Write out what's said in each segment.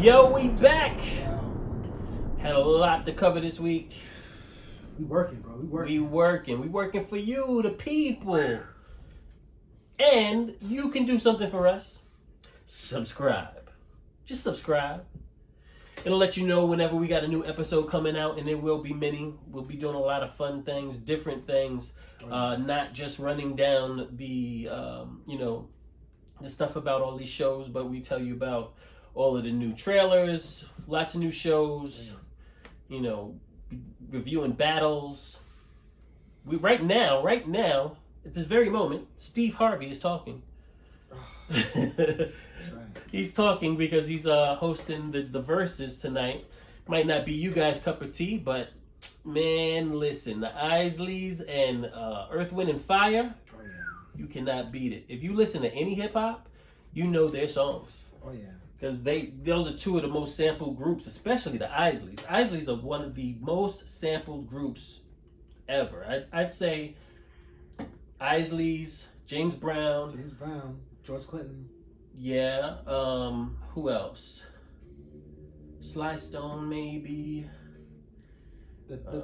Yo, we back. Had a lot to cover this week. We working, bro. We working for you, the people. And you can do something for us. Subscribe. Just subscribe. It'll let you know whenever we got a new episode coming out, and there will be many. We'll be doing a lot of fun things, different things, not just running down the, the stuff about all these shows, but we tell you about all of the new trailers, lots of new shows, reviewing battles. Right now, at this very moment, Steve Harvey is talking. That's right. He's talking because he's hosting the Versus tonight. Might not be you guys' cup of tea, but man, listen, the Aisleys and Earth, Wind, and Fire, you cannot beat it. If you listen to any hip hop, you know their songs. Oh yeah. Because those are two of the most sampled groups, especially the Aisleys. Aisleys are one of the most sampled groups ever. I'd say Aisleys, James Brown, George Clinton. Yeah. Who else? Sly Stone, maybe.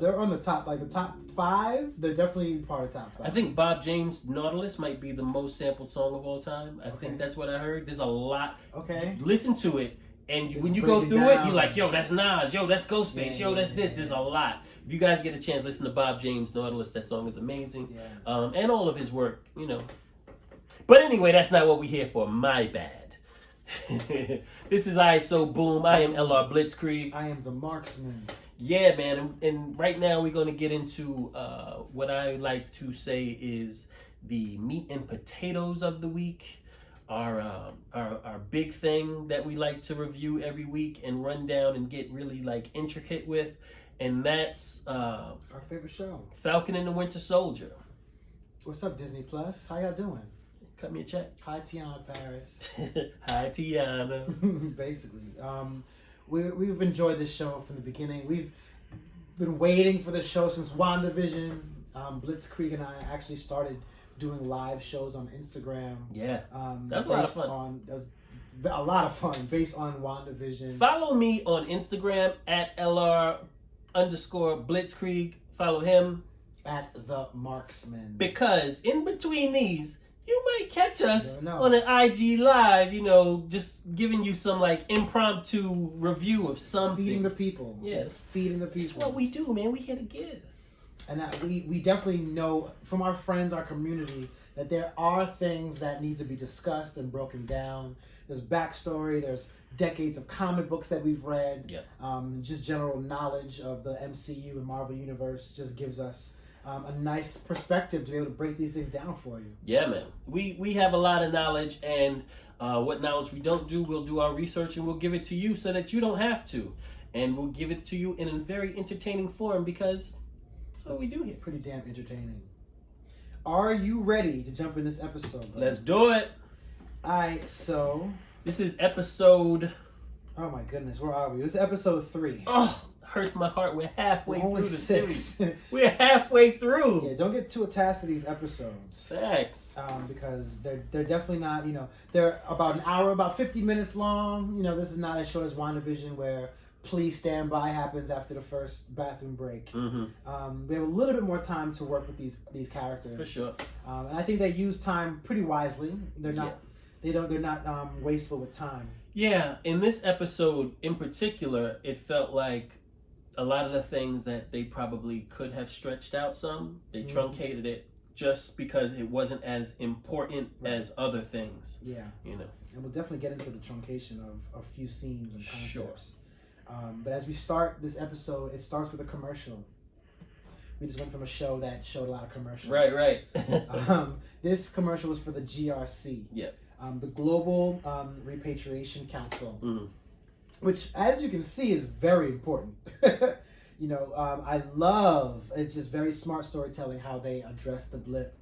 They're on the top, like the top 5. They're definitely part of the top 5. I think Bob James' Nautilus might be the most sampled song of all time. I think that's what I heard. There's a lot. Okay. Listen to it, and when you go through it, you're like, yo, that's Nas. Yo, that's Ghostface. Yo, that's this. There's a lot. If you guys get a chance, listen to Bob James' Nautilus. That song is amazing. Yeah. And all of his work, But anyway, that's not what we're here for. My bad. This is Aiight So Boom. I am LR Blitzkrieg. I am the marksman. Yeah, man. And right now we're going to get into what I like to say is the meat and potatoes of the week. Our big thing that we like to review every week and run down and get really intricate with. And that's our favorite show, Falcon and the Winter Soldier. What's up, Disney Plus? How y'all doing? Cut me a check. Hi, Tiana Paris. Hi, Tiana. Basically. We've enjoyed this show from the beginning. We've been waiting for this show since WandaVision. Blitzkrieg and I actually started doing live shows on Instagram. Yeah, that was a lot of fun. That was a lot of fun based on WandaVision. Follow me on Instagram at LR_Blitzkrieg. Follow him at the Marksman. Because in between these, you might catch us on an IG Live, just giving you some impromptu review of something. Feeding the people. Yes. Just feeding the people. That's what we do, man. We here to give. And we definitely know from our friends, our community, that there are things that need to be discussed and broken down. There's backstory. There's decades of comic books that we've read. Yeah. Just general knowledge of the MCU and Marvel Universe just gives us a nice perspective to be able to break these things down for you. Yeah, man. We have a lot of knowledge, and what knowledge we don't do, we'll do our research and we'll give it to you so that you don't have to. And we'll give it to you in a very entertaining form because that's what we do here. Pretty damn entertaining. Are you ready to jump in this episode, bro? Let's do it. Alright, so this is episode... Oh my goodness, where are we? This is episode 3. Oh, hurts my heart. We're halfway through the 6. series. We're halfway through. Yeah, don't get too attached to these episodes. Thanks. Because they're definitely not, they're about an hour, about 50 minutes long. This is not as short as WandaVision where please stand by happens after the first bathroom break. Mm-hmm. We have a little bit more time to work with these characters. For sure. And I think they use time pretty wisely. They're not they're not wasteful with time. Yeah, in this episode in particular, it felt like a lot of the things that they probably could have stretched out some, they truncated it just because it wasn't as important as other things. Yeah. And we'll definitely get into the truncation of a few scenes and concepts. Sure. But as we start this episode, it starts with a commercial. We just went from a show that showed a lot of commercials. Right. This commercial was for the GRC. Yeah. The Global Repatriation Council. Mm. Which, as you can see, is very important. I love, it's just very smart storytelling how they address the blip.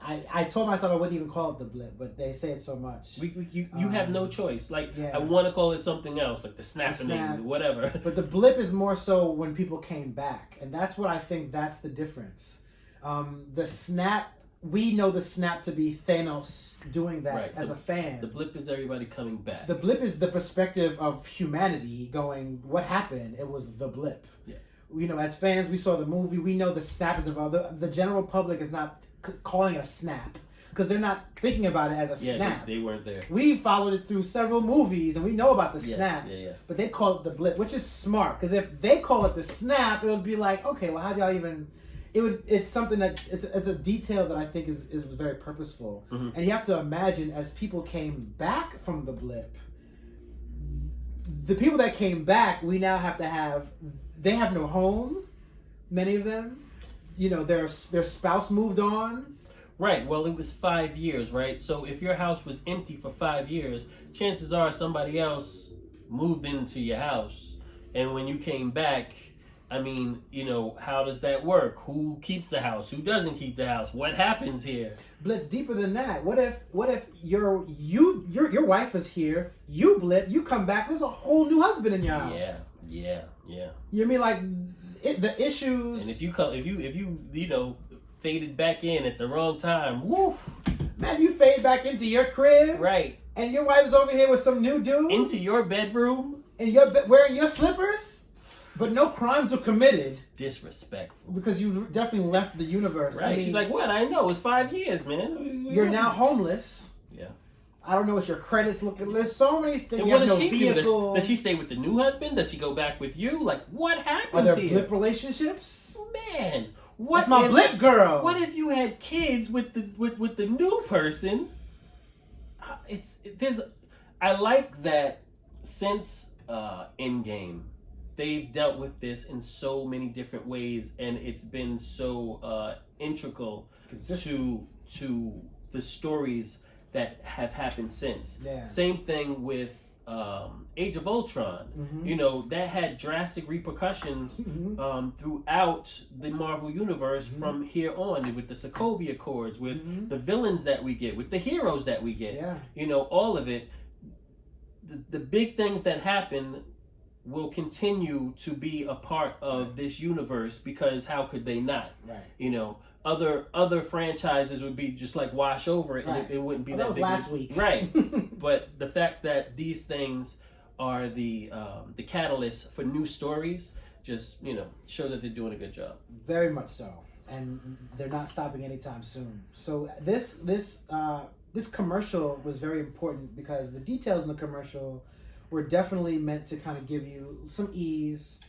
I told myself I wouldn't even call it the blip, but they say it so much. You have no choice. I want to call it something else, like the snapping, whatever. But the blip is more so when people came back. And that's what I think that's the difference. The snap we know the snap to be Thanos doing that as a fan. The blip is everybody coming back. The blip is the perspective of humanity going, what happened? It was the blip. Yeah. You know, as fans, we saw the movie. We know the snap is involved. The general public is not calling it a snap because they're not thinking about it as a snap. They weren't there. We followed it through several movies, and we know about the snap. Yeah. But they call it the blip, which is smart because if they call it the snap, it would be like, okay, well, how do y'all even? It's something that it's a detail that I think is very purposeful, and you have to imagine as people came back from the blip, the people that came back, we now have to have. They have no home, many of them. You know, their spouse moved on. Right. Well, it was 5 years, right? So if your house was empty for 5 years, chances are somebody else moved into your house. And when you came back, I mean, you know, how does that work? Who keeps the house? Who doesn't keep the house? What happens here? Blitz, deeper than that. What if your wife is here, you blip, you come back, there's a whole new husband in your house. Yeah. You mean like the issues? And if you faded back in at the wrong time, woof. Man, you fade back into your crib, right? And your wife's over here with some new dude into your bedroom, and you're wearing your slippers, but no crimes were committed. Disrespectful. Because you definitely left the universe. Right? I mean, she's like, "What? I know it's 5 years, man. You're now homeless." Yeah. I don't know what your credits looking. There's so many things. And what does she do? Does she stay with the new husband? Does she go back with you? Like, what happens here? Are there here? blip relationships? Man, what's my blip girl? What if you had kids with the new person? I like that since Endgame, they've dealt with this in so many different ways, and it's been so integral to the stories that have happened since. Yeah. Same thing with Age of Ultron. Mm-hmm. You know, that had drastic repercussions throughout the Marvel Universe from here on, with the Sokovia Accords, with the villains that we get, with the heroes that we get. Yeah. You know, all of it. The big things that happen will continue to be a part of this universe, because how could they not? Right. You know, other franchises would be just like wash over it, and it wouldn't be that was big. Last week. Right. But the fact that these things are the catalyst for new stories just, you know, shows that they're doing a good job. Very much so. And they're not stopping anytime soon. So this commercial was very important because the details in the commercial were definitely meant to kind of give you some ease.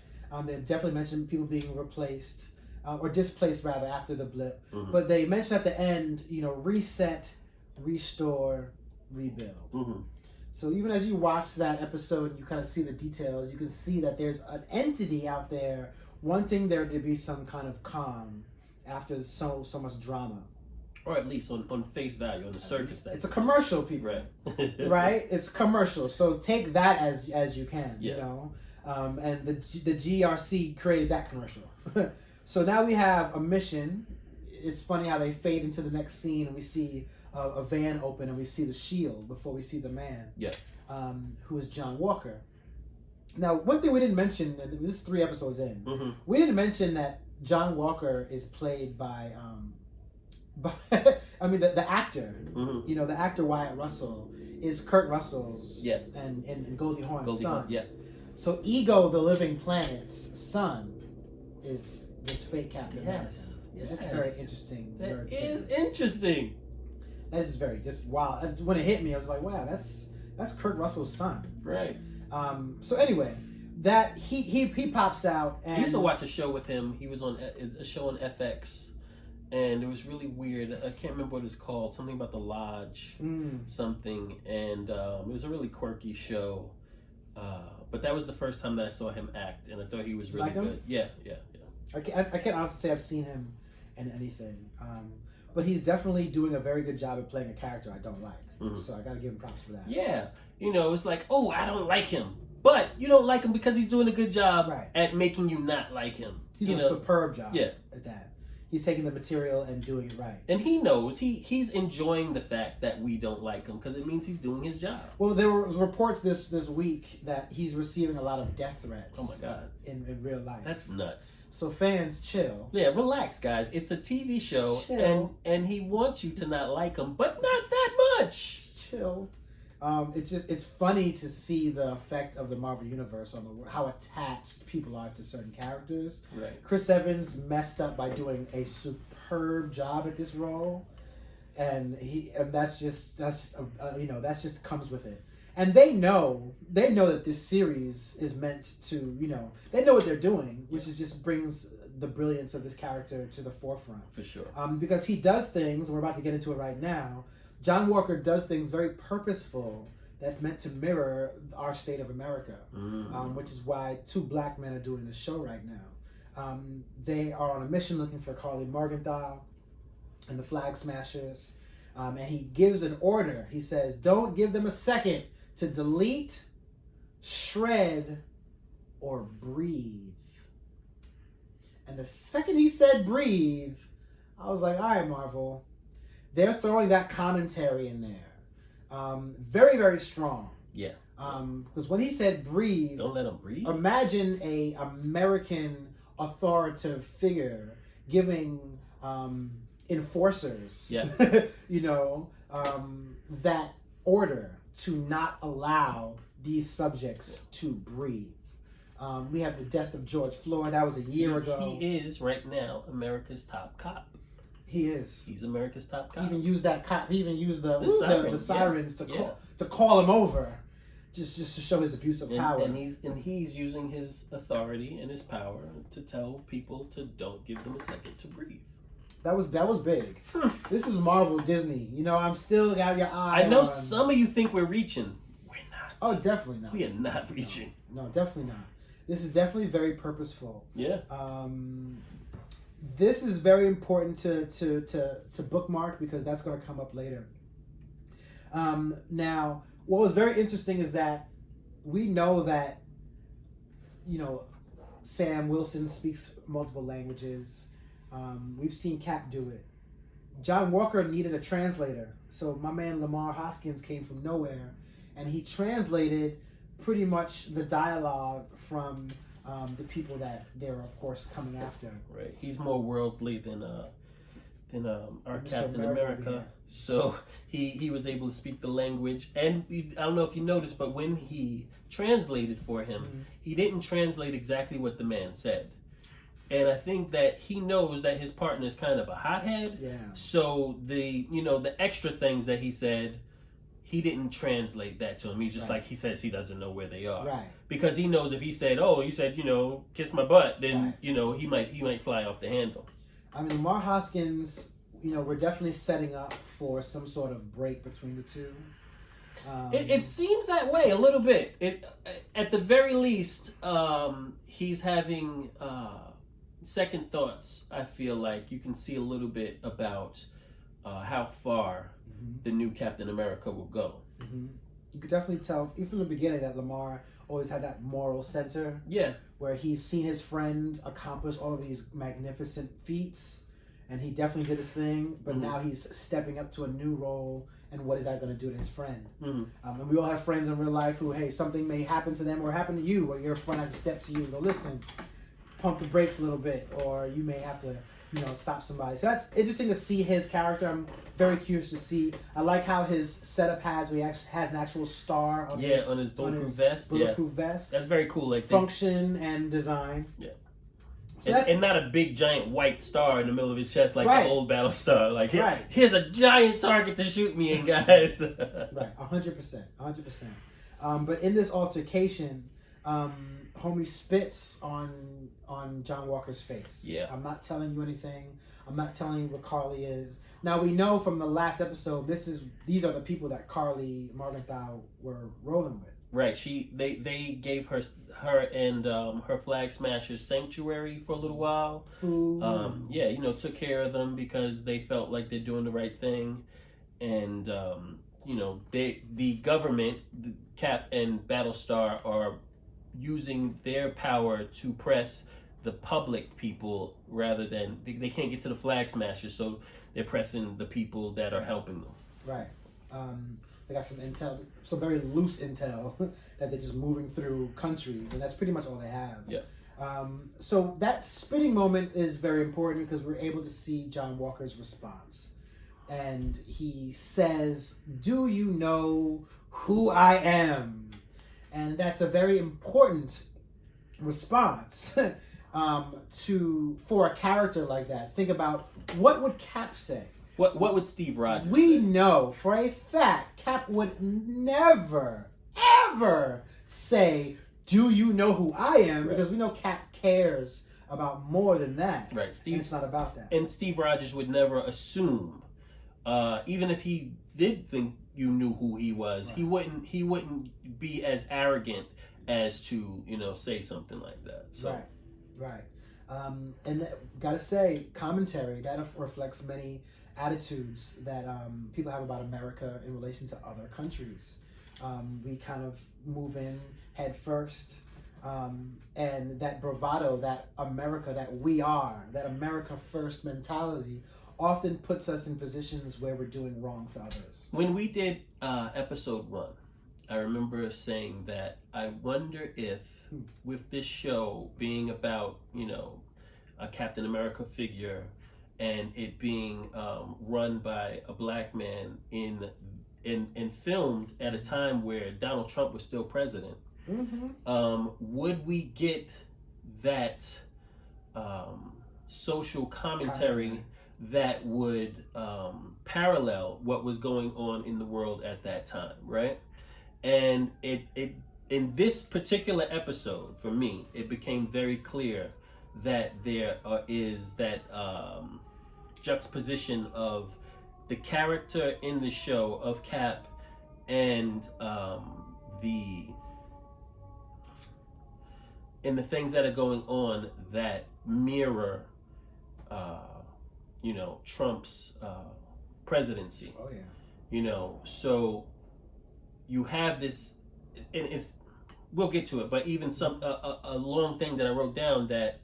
They definitely mentioned people being replaced or displaced rather after the blip. But they mentioned at the end, you know, reset, restore, rebuild. So even as you watch that episode, you kind of see the details. You can see that there's an entity out there wanting there to be some kind of calm after so much drama. Or at least on face value, on the surface. It's a commercial, people. Right. Right? It's commercial. So take that as you can, yeah. You know? And the GRC created that commercial. So now we have a mission. It's funny how they fade into the next scene and we see a van open and we see the shield before we see the man. Yeah. Who is John Walker. Now, one thing we didn't mention, and this is 3 episodes in, we didn't mention that John Walker is played by I mean, the actor, you know, the actor Wyatt Russell is Kurt Russell's and Goldie Hawn's son. Yeah. So Ego, the Living Planet's son, is this fake Captain America. It's just very interesting. That is interesting. That is very just wow. When it hit me, I was like, wow, that's Kurt Russell's son. Right. So anyway, that he pops out and I used to watch a show with him. He was on a show on FX. And it was really weird. I can't remember what it's called. Something about the Lodge, something. And it was a really quirky show. But that was the first time that I saw him act, and I thought he was really good. Yeah. I can't honestly say I've seen him in anything. But he's definitely doing a very good job at playing a character I don't like. So I got to give him props for that. Yeah. You know, it's like, oh, I don't like him. But you don't like him because he's doing a good job at making you not like him. He's doing a superb job at that. He's taking the material and doing it right. And he knows he's enjoying the fact that we don't like him because it means he's doing his job. Well, there were reports this week that he's receiving a lot of death threats. Oh my God! In real life, that's nuts. So fans, chill. Yeah, relax, guys. It's a TV show, and he wants you to not like him, but not that much. Chill. It's funny to see the effect of the Marvel Universe on how attached people are to certain characters. Right. Chris Evans messed up by doing a superb job at this role, and that's just comes with it. And they know that this series is meant to, they know what they're doing, which is just brings the brilliance of this character to the forefront. For sure. Because he does things, and we're about to get into it right now. John Walker does things very purposeful that's meant to mirror our state of America, which is why two black men are doing this show right now. They are on a mission looking for Carly Morgenthau and the Flag Smashers, and he gives an order. He says, don't give them a second to delete, shred, or breathe. And the second he said breathe, I was like, all right, Marvel. They're throwing that commentary in there. Very, very strong. Yeah. Because when he said breathe... Don't let him breathe? Imagine a American authoritative figure giving enforcers, that order to not allow these subjects to breathe. We have the death of George Floyd. That was a year ago. He is, right now, America's top cop. He is. He's America's top cop. He even used that cop. He even used the sirens to call him over, just to show his abuse of power. And he's using his authority and his power to tell people to don't give them a second to breathe. That was big. This is Marvel Disney. I'm still got your eye. I know some of you think we're reaching. We're not. Oh, definitely not. We are not reaching. No, definitely not. This is definitely very purposeful. Yeah. This is very important to bookmark because that's going to come up later. Now, what was very interesting is that we know that, Sam Wilson speaks multiple languages. We've seen Cap do it. John Walker needed a translator. So my man Lamar Hoskins came from nowhere, and he translated pretty much the dialogue from the people that they're, of course, coming after. Right. He's more worldly than our Mr. Captain America. America. So he was able to speak the language. And I don't know if you noticed, but when he translated for him, he didn't translate exactly what the man said. And I think that he knows that his partner is kind of a hothead. Yeah. So the extra things that he said, he didn't translate that to him. He's just like, he says he doesn't know where they are. Right. Because he knows if he said, oh, you said, kiss my butt, then, he might fly off the handle. I mean, Lamar Hoskins, we're definitely setting up for some sort of break between the two. It seems that way a little bit. At the very least, he's having second thoughts. I feel like you can see a little bit about how far the new Captain America will go. You could definitely tell, even from the beginning, that Lamar always had that moral center. Yeah. Where he's seen his friend accomplish all of these magnificent feats, and he definitely did his thing, but now he's stepping up to a new role, and what is that going to do to his friend? And we all have friends in real life who, hey, something may happen to them or happen to you, or your friend has to step to you and go, listen, pump the brakes a little bit, or you may have to stop somebody. So that's interesting to see his character. I'm very curious to see. I like how his setup has an actual star on his bulletproof vest. That's very cool. Like function and design. Yeah. So and not a big giant white star in the middle of his chest like the old Battlestar. Like here's a giant target to shoot me in, guys. Right, 100%. But in this altercation, homie spits on John Walker's face. Yeah. I'm not telling you anything. I'm not telling you what Carly is. Now we know from the last episode these are the people that Carly Morgenthau were rolling with. Right. They gave her and her Flag Smashers sanctuary for a little while. Food. Took care of them because they felt like they're doing the right thing, and the government, the Cap and Battlestar are using their power to press the public people rather than they can't get to the flag smashers, so they're pressing the people that are helping them. Right. They got some intel, some very loose intel that they're just moving through countries, and that's pretty much all they have. Yeah. So that spitting moment is very important because we're able to see John Walker's response. And he says, "Do you know who I am?" And that's a very important response for a character like that. Think about, what would Cap say? What would Steve Rogers We say? know for a fact Cap would never, ever say, "Do you know who I am?" Right. Because we know Cap cares about more than that. Right. And it's not about that. And Steve Rogers would never assume, even if he did think you knew who he was, Right. he wouldn't be as arrogant as to, say something like that. So. Right. And gotta say, commentary that reflects many attitudes that people have about America in relation to other countries. We kind of move in head first, and that bravado, that America that we are, that America first mentality often puts us in positions where we're doing wrong to others. When we did episode 1, I remember saying that I wonder if with this show being about, a Captain America figure and it being run by a black man and filmed at a time where Donald Trump was still president, would we get that social commentary that would parallel what was going on in the world at that time, right? And it in this particular episode, for me, it became very clear that there is that juxtaposition of the character in the show of Cap and the things that are going on that mirror Trump's presidency. Oh yeah. So you have this, and it's, we'll get to it, but even some a long thing that I wrote down that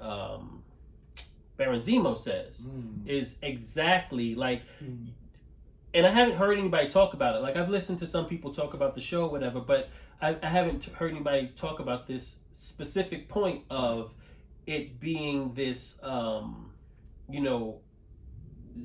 Baron Zemo says is exactly like, and I haven't heard anybody talk about it. Like, I've listened to some people talk about the show, whatever, but I haven't heard anybody talk about this specific point of it being this,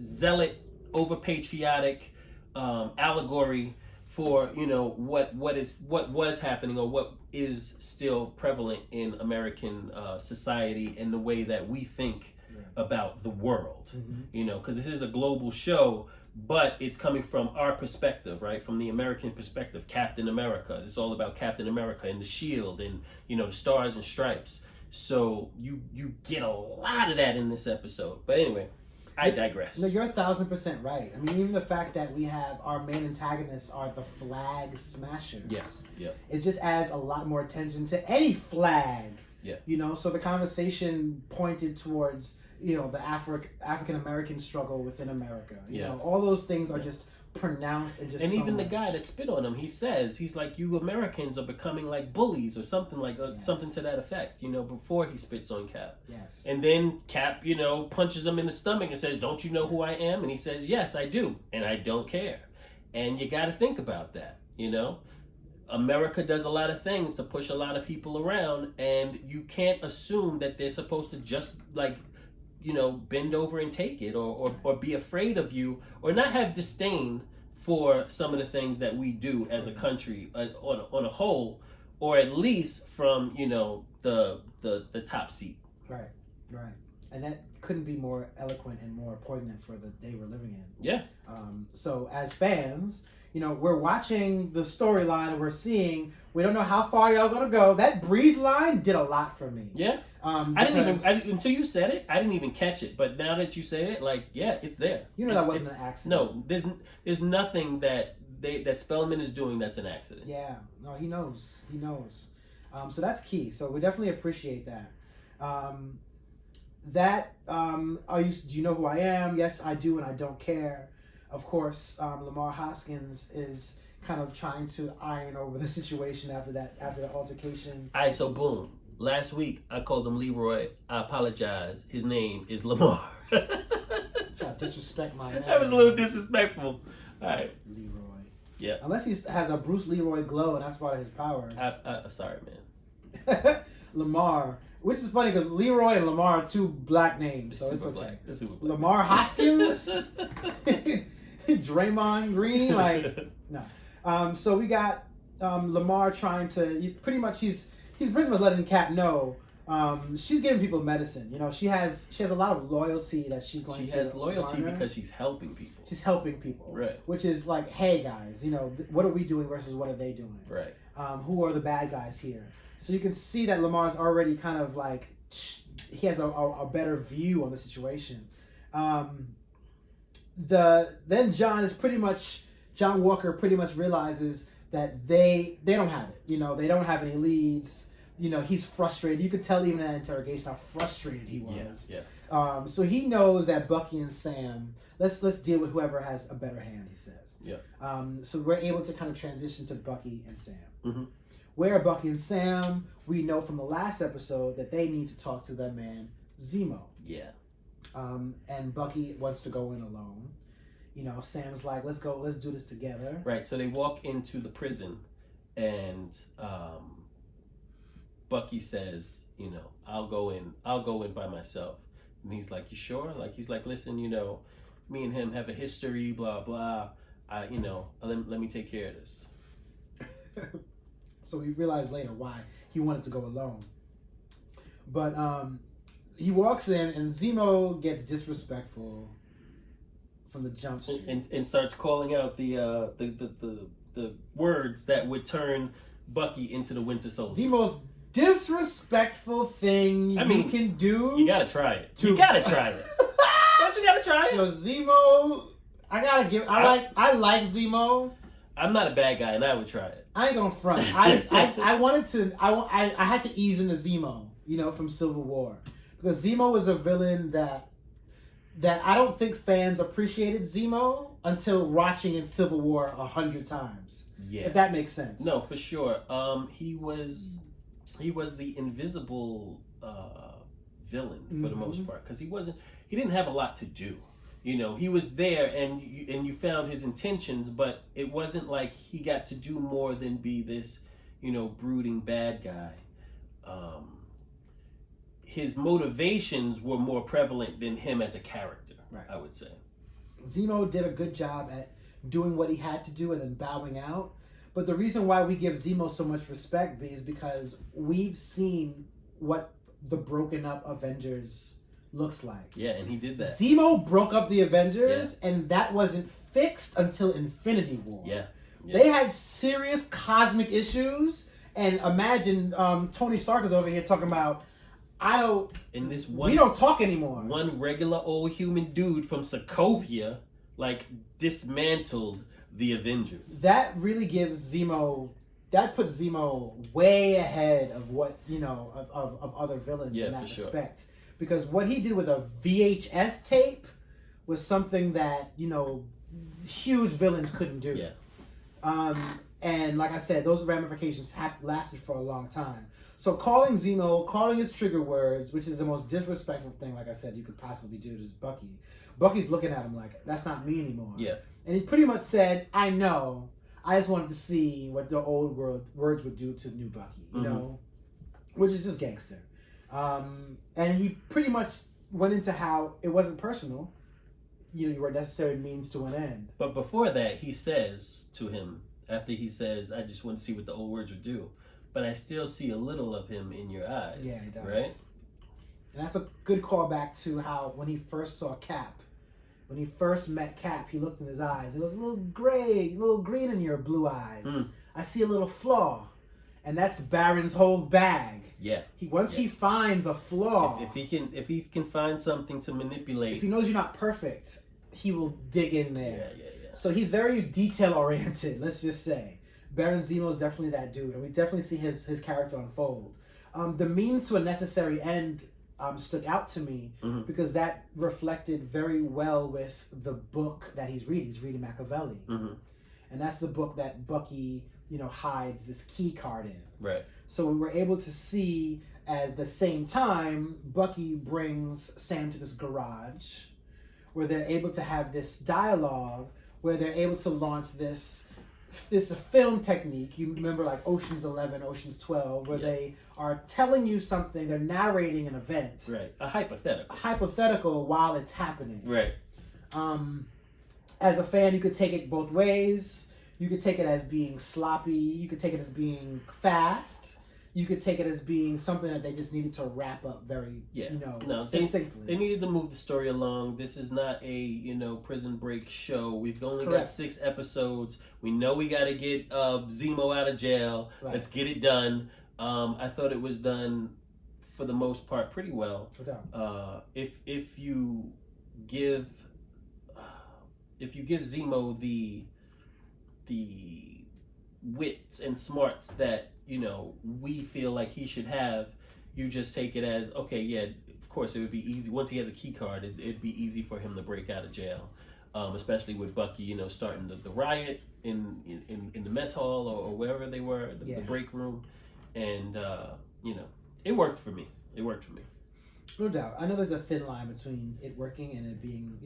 zealot, over patriotic allegory for what was happening or what is still prevalent in American society and the way that we think about the world. Because this is a global show, but it's coming from our perspective, right? From the American perspective, Captain America. It's all about Captain America and the shield and the stars and stripes. So you get a lot of that in this episode. But anyway, I digress. No, you're 1,000% right. I mean, even the fact that we have our main antagonists are the flag smashers. Yes. Yeah. It just adds a lot more attention to any flag. Yeah. So the conversation pointed towards, the African American struggle within America. All those things are just pronounced and just. And so even much. the guy that spit on him, he's like, you Americans are becoming like bullies or something like something to that effect. Before he spits on Cap. Yes. And then Cap, punches him in the stomach and says, "Don't you know who I am?" And he says, "Yes, I do, and I don't care." And you got to think about that. America does a lot of things to push a lot of people around, and you can't assume that they're supposed to just bend over and take it, or be afraid of you, or not have disdain for some of the things that we do as a country on a whole, or at least from the top seat. Right. And that couldn't be more eloquent and more poignant for the day we're living in. Yeah. So as fans, we're watching the storyline and we're seeing, we don't know how far y'all gonna go. That breathe line did a lot for me. Yeah. I didn't even, until you said it, I didn't even catch it. But now that you say it, it's there. That wasn't an accident. No, there's nothing that Spellman is doing that's an accident. Yeah. No, he knows. So that's key. So we definitely appreciate that. Do you know who I am? Yes, I do, and I don't care. Of course, Lamar Hoskins is kind of trying to iron over the situation after the altercation. All right, so boom. Last week, I called him Leroy. I apologize. His name is Lamar. Try to disrespect my name. That was a little disrespectful. All right. Leroy. Yeah. Unless he has a Bruce Leroy glow, and that's part of his powers. Sorry, man. Lamar. Which is funny because Leroy and Lamar are two black names, so it's okay. Black. Lamar Hoskins? Draymond Green? Like, no. So we got Lamar trying to, pretty much he's pretty much letting Cap know she's giving people medicine. You know, she has a lot of loyalty that she's going to. She has loyalty garner. because she's helping people. She's helping people, right? Which is like, hey guys, you know, what are we doing versus what are they doing? Right. Who are the bad guys here? So you can see that Lamar's already kind of like he has a better view on the situation. Then John Walker pretty much realizes that they don't have it. You know, they don't have any leads. You know, he's frustrated. You could tell even in that interrogation how frustrated he was. Yeah. So he knows that Bucky and Sam, let's deal with whoever has a better hand, he says. Yeah. So we're able to kind of transition to Bucky and Sam. Mm-hmm. Where Bucky and Sam, we know from the last episode that they need to talk to their man, Zemo. Yeah. And Bucky wants to go in alone. You know, Sam's like, let's do this together. Right, so they walk into the prison and Bucky says, you know, I'll go in by myself. And he's like, you sure? Like, he's like, listen, you know, me and him have a history, blah, blah. Let me take care of this. So we realize later why he wanted to go alone. But he walks in and Zemo gets disrespectful from the jump street. And starts calling out the words that would turn Bucky into the Winter Soldier. The most disrespectful thing you can do. You gotta try it. You gotta try it. Don't you gotta try it? Yo, Zemo, I like Zemo. I'm not a bad guy, and I would try it. I ain't gonna front. I had to ease into Zemo, you know, from Civil War, because Zemo was a villain that I don't think fans appreciated Zemo until watching in Civil War 100 times. Yeah, if that makes sense. No, for sure. He was the invisible villain for the most part, because he didn't have a lot to do. You know, he was there and you found his intentions, but it wasn't like he got to do more than be this, you know, brooding bad guy. His motivations were more prevalent than him as a character, right. I would say. Zemo did a good job at doing what he had to do and then bowing out. But the reason why we give Zemo so much respect is because we've seen what the broken up Avengers looks like. Yeah, and he did that. Zemo broke up the Avengers, and that wasn't fixed until Infinity War. Yeah. They had serious cosmic issues, and imagine Tony Stark is over here talking about, we don't talk anymore. One regular old human dude from Sokovia, like, dismantled the Avengers. That really gives Zemo, that puts Zemo way ahead of what, you know, of other villains in that respect. Sure. Because what he did with a VHS tape was something that, you know, huge villains couldn't do. Yeah. And like I said, those ramifications lasted for a long time. So calling Zemo, calling his trigger words, which is the most disrespectful thing, like I said, you could possibly do to Bucky. Bucky's looking at him like, that's not me anymore. Yeah. And he pretty much said, I know. I just wanted to see what the old words would do to new Bucky, you know? Which is just gangster. And he pretty much went into how it wasn't personal. You know, you were necessary means to an end. But before that, he says to him, after he says, I just want to see what the old words would do, but I still see a little of him in your eyes. Yeah, he does. Right? And that's a good callback to how when he first saw Cap, when he first met Cap, he looked in his eyes. It was a little gray, a little green in your blue eyes. I see a little flaw. And that's Baron's whole bag. Yeah. Once he finds a flaw, if he can find something to manipulate, if he knows you're not perfect, he will dig in there. Yeah. So he's very detail oriented. Let's just say Baron Zemo is definitely that dude, and we definitely see his character unfold. The means to a necessary end stuck out to me because that reflected very well with the book that he's reading. He's reading Machiavelli, and that's the book that Bucky, you know, hides this key card in. Right. So we were able to see at the same time, Bucky brings Sam to this garage where they're able to have this dialogue, where they're able to launch this a film technique. You remember like Ocean's 11, Ocean's 12, where they are telling you something, they're narrating an event. Right. A hypothetical. A hypothetical while it's happening. Right. As a fan, you could take it both ways. You could take it as being sloppy. You could take it as being fast. You could take it as being something that they just needed to wrap up very, succinctly. They needed to move the story along. This is not a, Prison Break show. We've only got 6 episodes. We know we got to get Zemo out of jail. Right. Let's get it done. I thought it was done, for the most part, pretty well. If you give Zemo the wits and smarts that we feel like he should have, you just take it as, okay, yeah, of course it would be easy. Once he has a key card, it'd be easy for him to break out of jail, especially with Bucky, starting the riot in the mess hall or wherever they were, the break room. And, it worked for me. No doubt. I know there's a thin line between it working and it being,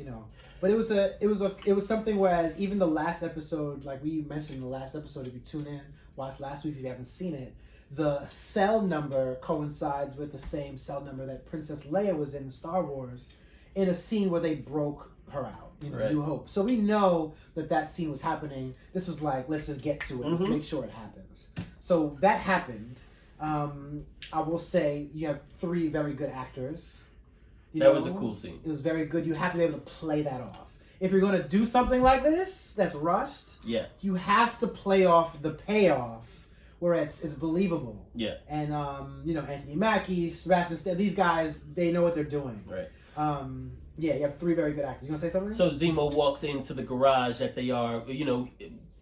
but it was something. Whereas even the last episode, like we mentioned in the last episode, if you tune in, watch last week's if you haven't seen it, the cell number coincides with the same cell number that Princess Leia was in Star Wars, in a scene where they broke her out, right. New Hope. So we know that scene was happening. This was like, let's just get to it. Let's make sure it happens. So that happened. I will say you have 3 very good actors. That was a cool scene. It was very good. You have to be able to play that off. If you're going to do something like this that's rushed, you have to play off the payoff where it's believable. Yeah. And Anthony Mackie, Sebastian Stan, these guys, they know what they're doing. Right. You have 3 very good actors. You want to say something? So Zemo walks into the garage that they are,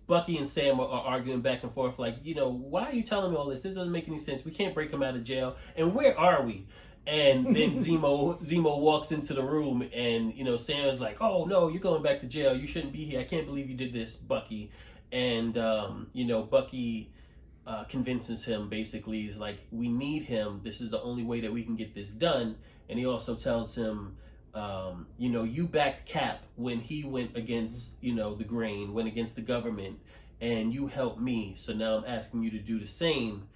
Bucky and Sam are arguing back and forth like, why are you telling me all this? This doesn't make any sense. We can't break him out of jail. And where are we? And then Zemo walks into the room and, Sam is like, oh, no, you're going back to jail. You shouldn't be here. I can't believe you did this, Bucky. And, Bucky convinces him, basically, is like, we need him. This is the only way that we can get this done. And he also tells him, you backed Cap when he went against, the grain, went against the government, and you helped me. So now I'm asking you to do the same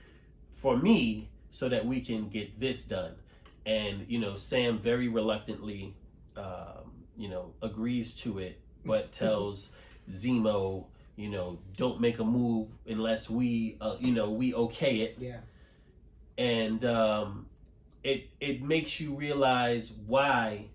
for me so that we can get this done. And, Sam very reluctantly, agrees to it, but tells Zemo, don't make a move unless we okay it. Yeah. And it makes you realize why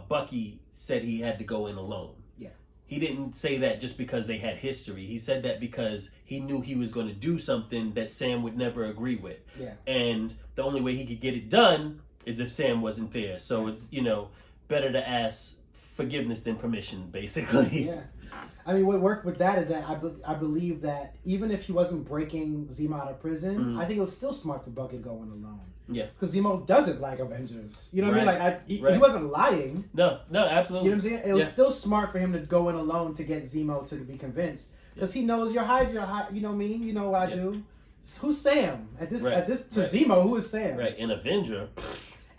Bucky said he had to go in alone. Yeah. He didn't say that just because they had history. He said that because he knew he was going to do something that Sam would never agree with. Yeah. And the only way he could get it done is if Sam wasn't there. So it's, better to ask forgiveness than permission, basically. Yeah. I mean, what worked with that is that I believe that even if he wasn't breaking Zemo out of prison, I think it was still smart for Bucky to go in alone. Yeah. Because Zemo doesn't like Avengers. You know what I mean? Like, he wasn't lying. No, absolutely. You know what I'm saying? It was still smart for him to go in alone to get Zemo to be convinced. Because he knows you're high, you know me, you know what I do. Who's Sam? At this to Zemo, who is Sam? Right, an Avenger.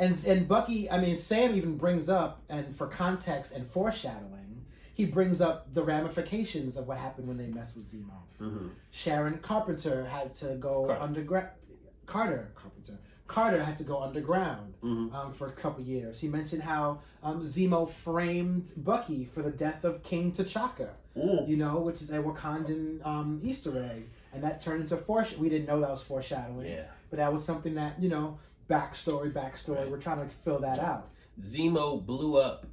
And Bucky, I mean, Sam even brings up, and for context and foreshadowing, he brings up the ramifications of what happened when they messed with Zemo. Mm-hmm. Sharon Carpenter had to go underground. Carter had to go underground for a couple years. He mentioned how Zemo framed Bucky for the death of King T'Chaka, which is a Wakandan Easter egg. And that turned into foreshadowing. We didn't know that was foreshadowing. But that was something that, backstory. Right. We're trying to fill that out. Zemo blew up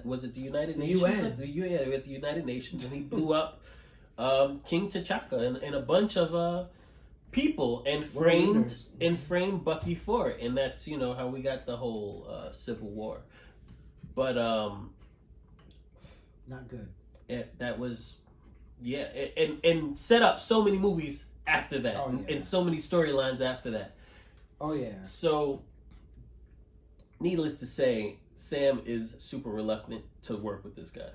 was it the United Nations? UN. The United Nations, and he blew up King T'Chaka and a bunch of people and framed Bucky for it, and that's how we got the whole Civil War. But not good. That was and set up so many movies after that, and so many storylines after that. Oh yeah. So, needless to say, Sam is super reluctant to work with this guy.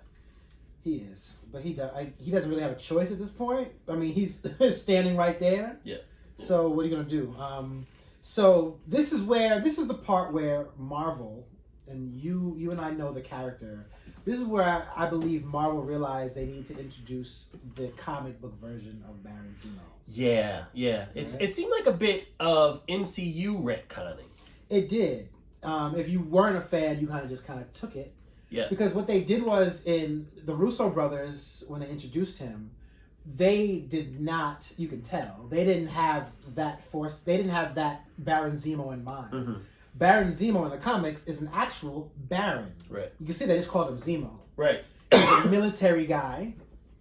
He is, but he doesn't really have a choice at this point. I mean, he's standing right there. Yeah. So what are you gonna do? So this is the part where Marvel, and you and I know the character. This is where I believe Marvel realized they need to introduce the comic book version of Baron Zemo. Yeah. It seemed like a bit of MCU retconning. It did. If you weren't a fan, you kind of took it. Yeah. Because what they did was, in the Russo brothers, when they introduced him, they did not, you can tell, they didn't have that force, they didn't have that Baron Zemo in mind. Mm-hmm. Baron Zemo in the comics is an actual Baron. Right. You can see they just called him Zemo. Right. He's a military guy.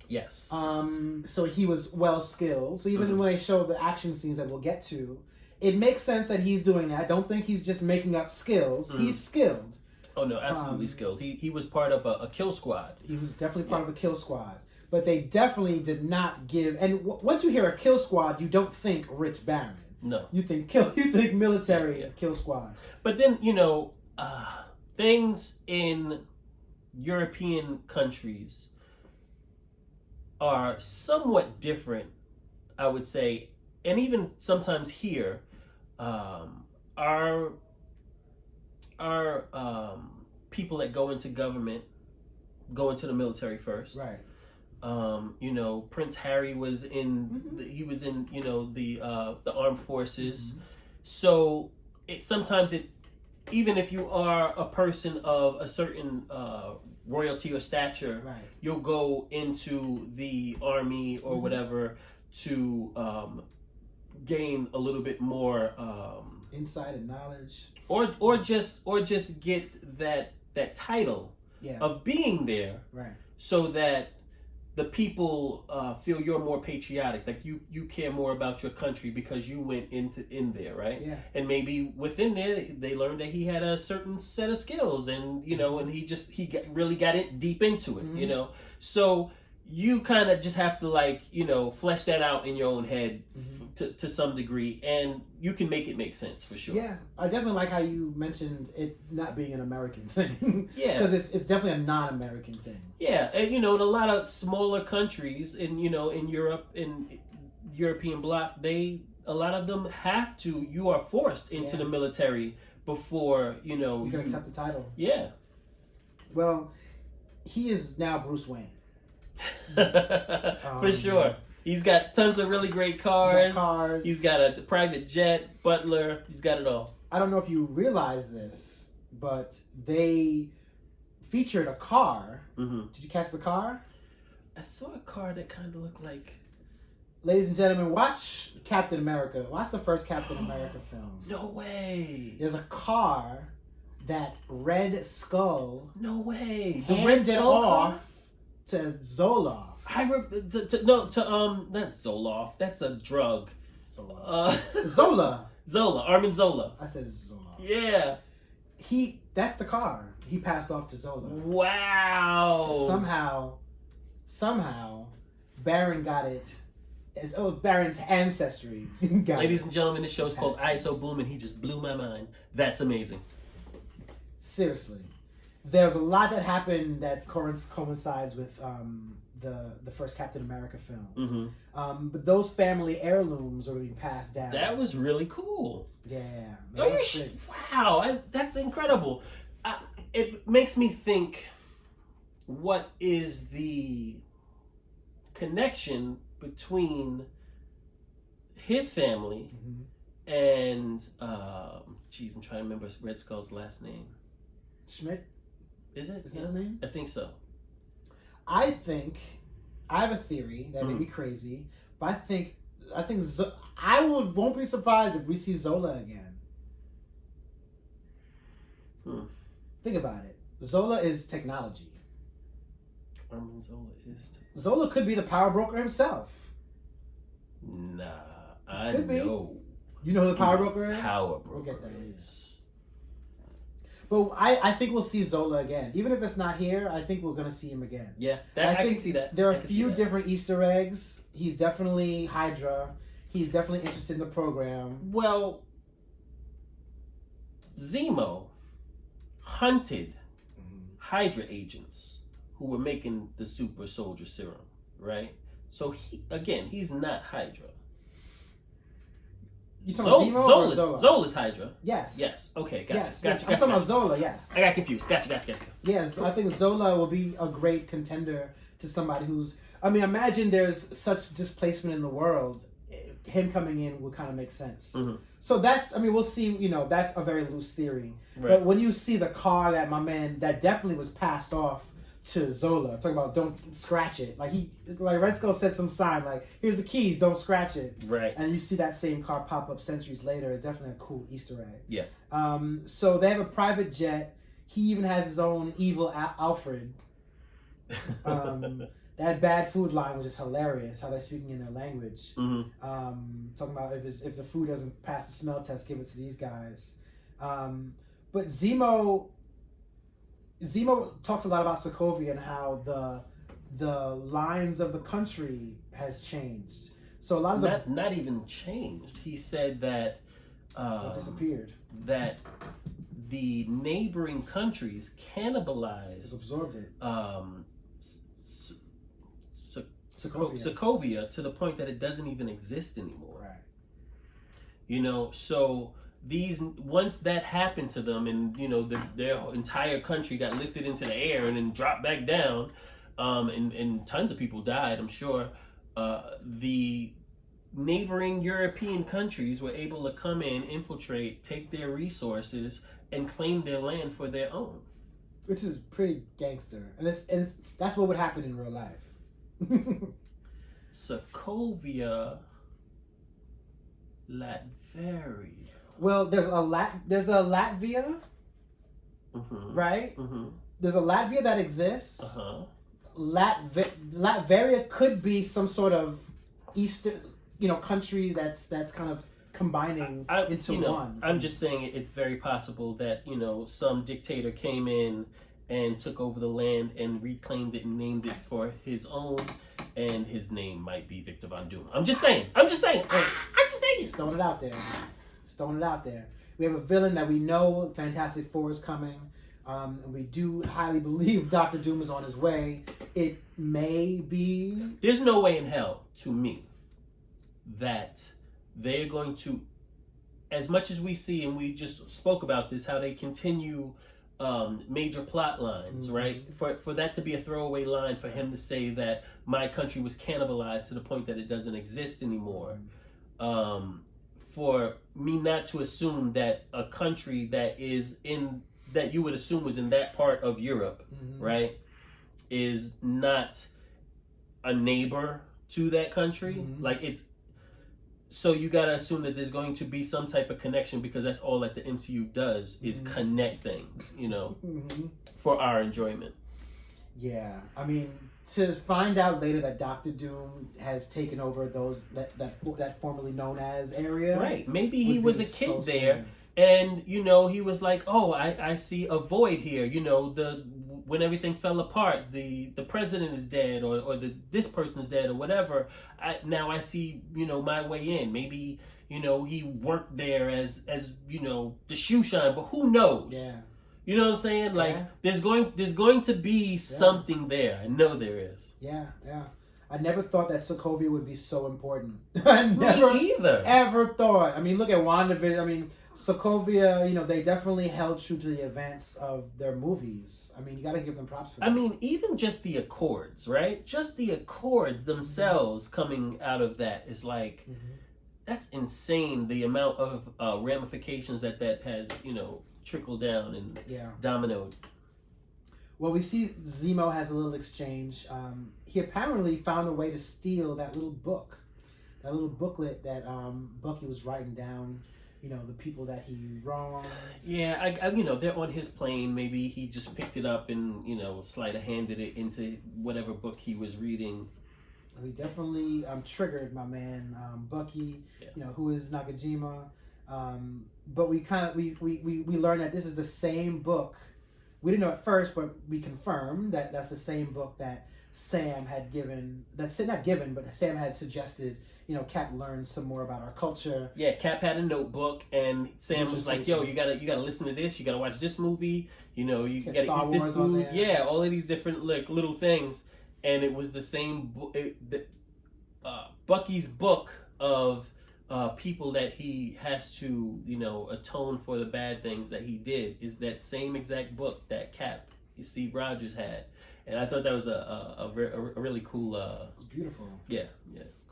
Yes. So he was well skilled. So even when they show the action scenes that we'll get to, it makes sense that he's doing that. I don't think he's just making up skills. He's skilled. Oh no, absolutely skilled. He was part of a kill squad. He was definitely part of a kill squad. But they definitely did not give. And once you hear a kill squad, you don't think Rich Baron. No. You think military kill squad. But then things in European countries are somewhat different, I would say, and even sometimes here, our people that go into government go into the military first. Right. Prince Harry was in the armed forces. So sometimes even if you are a person of a certain royalty or stature, right, you'll go into the army or whatever to gain a little bit more insight and knowledge, or just get that title of being there, right, so that the people feel you're more patriotic, like you care more about your country because you went in there, right? Yeah. And maybe within there they learned that he had a certain set of skills, and and he really got it deep into it, So you kind of just have to flesh that out in your own head to some degree, and you can make it make sense for sure. Yeah, I definitely like how you mentioned it not being an American thing. Yeah, because it's definitely a non-American thing. Yeah, and in a lot of smaller countries in Europe, in European bloc, a lot of them you are forced into the military before you can accept the title. Yeah. Well, he is now Bruce Wayne. For sure. He's got tons of really great cars. He's got a private jet, butler. He's got it all. I don't know if you realize this, but they featured a car. Did you catch the car? I saw a car that kind of looked like... Ladies and gentlemen, watch Captain America. Watch the first Captain America film. No way. There's a car that Red Skull... No way. The Red off to Zoloff. Not Zoloff. That's a drug. Zola. Armin Zola. I said Zoloff. Yeah. That's the car. He passed off to Zola. Wow. Somehow, Baron got it. Baron's ancestry. Ladies and gentlemen, this show is called Aiight So Boom, and he just blew my mind. That's amazing. Seriously. There's a lot that happened that coincides with the first Captain America film. But those family heirlooms are being passed down. That was really cool. Yeah. Wow, that's incredible. It makes me think, what is the connection between his family and I'm trying to remember Red Skull's last name. Schmidt? Is it? Is that his name? I think so. I have a theory that may be crazy, but I think I won't be surprised if we see Zola again. Think about it. Zola is technology. Armin Zola is. Zola could be the power broker himself. Nah, I could know. You know who the power broker is? Power broker. We'll get that is. But I think we'll see Zola again. Even if it's not here, I think we're going to see him again. Yeah, I can see that. There are a few different Easter eggs. He's definitely Hydra. He's definitely interested in the program. Well, Zemo hunted Hydra agents who were making the super soldier serum, right? So he's not Hydra. You talking about Zemo or Zola? Zola's Hydra. Yes. Yes. Okay. Gotcha. Yes. Gotcha. I'm talking about Zola. Yes. I got confused. Gotcha. Yes, I think Zola will be a great contender to somebody who's. I mean, imagine there's such displacement in the world. Him coming in will kind of make sense. Mm-hmm. So that's. I mean, we'll see. You know, that's a very loose theory. Right. But when you see the car that my man that definitely was passed off to Zola, talking about don't scratch it. Like Red Skull said some sign like, here's the keys, don't scratch it. Right. And you see that same car pop up centuries later. It's definitely a cool Easter egg. Yeah. So they have a private jet. He even has his own evil Alfred. That bad food line was just hilarious. How they're speaking in their language. Mm-hmm. Talking about if the food doesn't pass the smell test, give it to these guys. But Zemo talks a lot about Sokovia and how the lines of the country has changed. So a lot of not even changed. He said that disappeared. That the neighboring countries cannibalized, just absorbed it. Sokovia to the point that it doesn't even exist anymore. Right. You know, so once that happened to them, and you know their entire country got lifted into the air and then dropped back down, and tons of people died, I'm sure. The neighboring European countries were able to come in, infiltrate, take their resources, and claim their land for their own. Which is pretty gangster, and that's what would happen in real life. Sokovia, Latveria. Well, there's a Latvia, mm-hmm. right? Mm-hmm. There's a Latvia that exists. Uh-huh. Latveria could be some sort of Eastern, country that's kind of combining into one. I'm just saying it's very possible that some dictator came in and took over the land and reclaimed it and named it for his own, and his name might be Victor Von Doom. I'm just saying. Just throwing it out there. We have a villain that we know Fantastic Four is coming. And we do highly believe Dr. Doom is on his way. It may be... There's no way in hell, to me, that they're going to, as much as we see, and we just spoke about this, how they continue major plot lines, mm-hmm. right? For that to be a throwaway line, for him to say that my country was cannibalized to the point that it doesn't exist anymore. For me not to assume that a country that you would assume was in that part of Europe, mm-hmm. right, is not a neighbor to that country. Mm-hmm. Like so you gotta assume that there's going to be some type of connection, because that's all that the MCU does is mm-hmm. connect things, mm-hmm. for our enjoyment. Yeah, I mean, to find out later that Dr. Doom has taken over that formerly known as area. Right, maybe he was a kid there. And, he was like, oh, I see a void here. When everything fell apart, the president is dead, or this person is dead, or whatever. Now I see, my way in. Maybe, he worked there as the shoe shine, but who knows? Yeah. You know what I'm saying? Like, yeah. there's going to be something there. I know there is. Yeah. I never thought that Sokovia would be so important. Me either. Ever thought. I mean, look at WandaVision. I mean, Sokovia, they definitely held true to the events of their movies. I mean, you got to give them props for that. I mean, even just the Accords, right? Just the Accords themselves mm-hmm. coming out of that is like, mm-hmm. that's insane, the amount of ramifications that has, trickled down and dominoed. Well, we see Zemo has a little exchange. He apparently found a way to steal that little booklet that Bucky was writing down, the people that he wronged. Yeah, I they're on his plane. Maybe he just picked it up and, sleight of handed it into whatever book he was reading. He definitely triggered my man Bucky, who is Nakajima. But we learned that this is the same book. We didn't know at first, but we confirmed that that's the same book that Sam had suggested, Cap learn some more about our culture. Yeah, Cap had a notebook, and Sam was like, "Yo, you gotta listen to this. You gotta watch this movie. You gotta eat this food. Yeah, all of these different little things." And it was the same. Bucky's book of people that he has to, atone for the bad things that he did is that same exact book that Steve Rogers had. And I thought that was a really cool. It's beautiful. Yeah.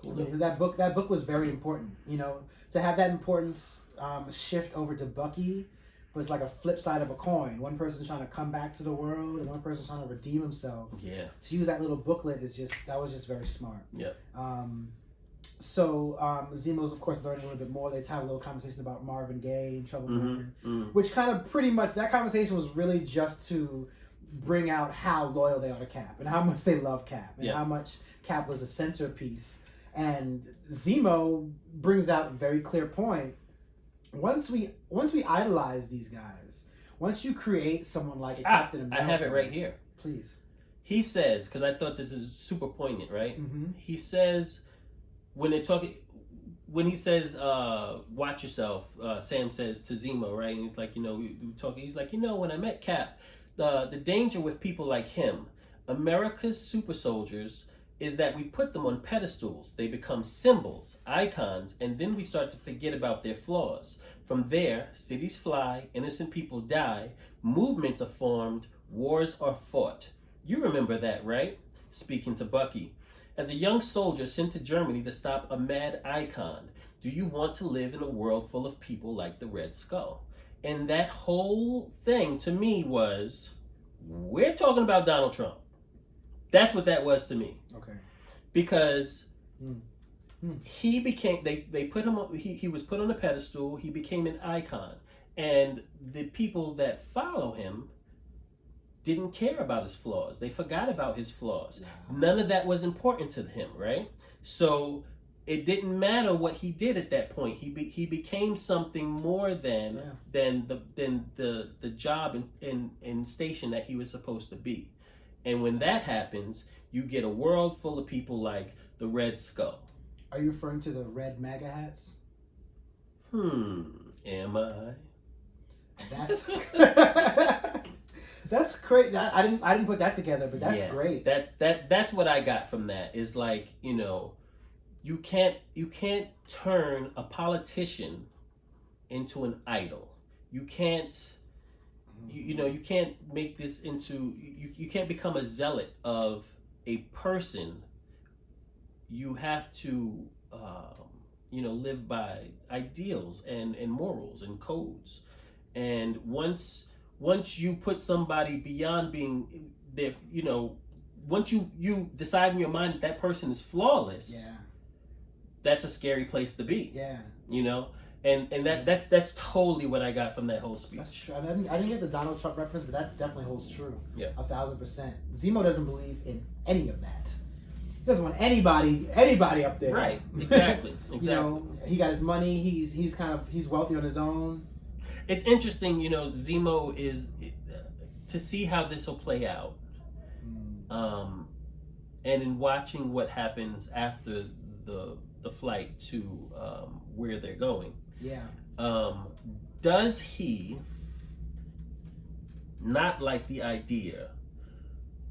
Cool. Because that book was very important. To have that importance shift over to Bucky was like a flip side of a coin. One person trying to come back to the world, and one person trying to redeem himself. Yeah. To use that little booklet was just very smart. Yeah. So Zemo's of course learning a little bit more. They have a little conversation about Marvin Gaye and Trouble Man, which kind of pretty much that conversation was really just to bring out how loyal they are to Cap and how much they love Cap and how much Cap was a centerpiece. And Zemo brings out a very clear point. Once we idolize these guys, once you create someone like a Captain America, I have it right here. Please. He says, because I thought this is super poignant, right? Mm-hmm. He says when he says watch yourself, Sam says to Zemo, right? And he's like, he's like, when I met Cap, the danger with people like him, America's super soldiers, is that we put them on pedestals. They become symbols, icons, and then we start to forget about their flaws. From there, cities fly, innocent people die, movements are formed, wars are fought. You remember that, right? Speaking to Bucky. As a young soldier sent to Germany to stop a mad icon, do you want to live in a world full of people like the Red Skull? And that whole thing to me was, we're talking about Donald Trump. That's what that was to me. Okay. Because he became, they put him on, he was put on a pedestal, he became an icon. And the people that follow him didn't care about his flaws. They forgot about his flaws. Wow. None of that was important to him, right? So it didn't matter what he did at that point. He became something more than the job and station that he was supposed to be. And when that happens, you get a world full of people like the Red Skull. Are you referring to the red MAGA hats? Am I? That's great. I didn't put that together, but that's great. That's what I got from that. Is like, you can't turn a politician into an idol. You can't. You can't make this into, you can't become a zealot of a person. You have to, live by ideals and morals and codes. And once you put somebody beyond being there, once you decide in your mind that person is flawless, that's a scary place to be. Yeah. And that's totally what I got from that whole speech. That's true. I didn't get the Donald Trump reference, but that definitely holds true. Yeah. 1,000%. Zemo doesn't believe in any of that. He doesn't want anybody up there. Right. Exactly. He got his money. He's wealthy on his own. It's interesting, Zemo is to see how this will play out. And in watching what happens after the flight to where they're going. Yeah. Does he not like the idea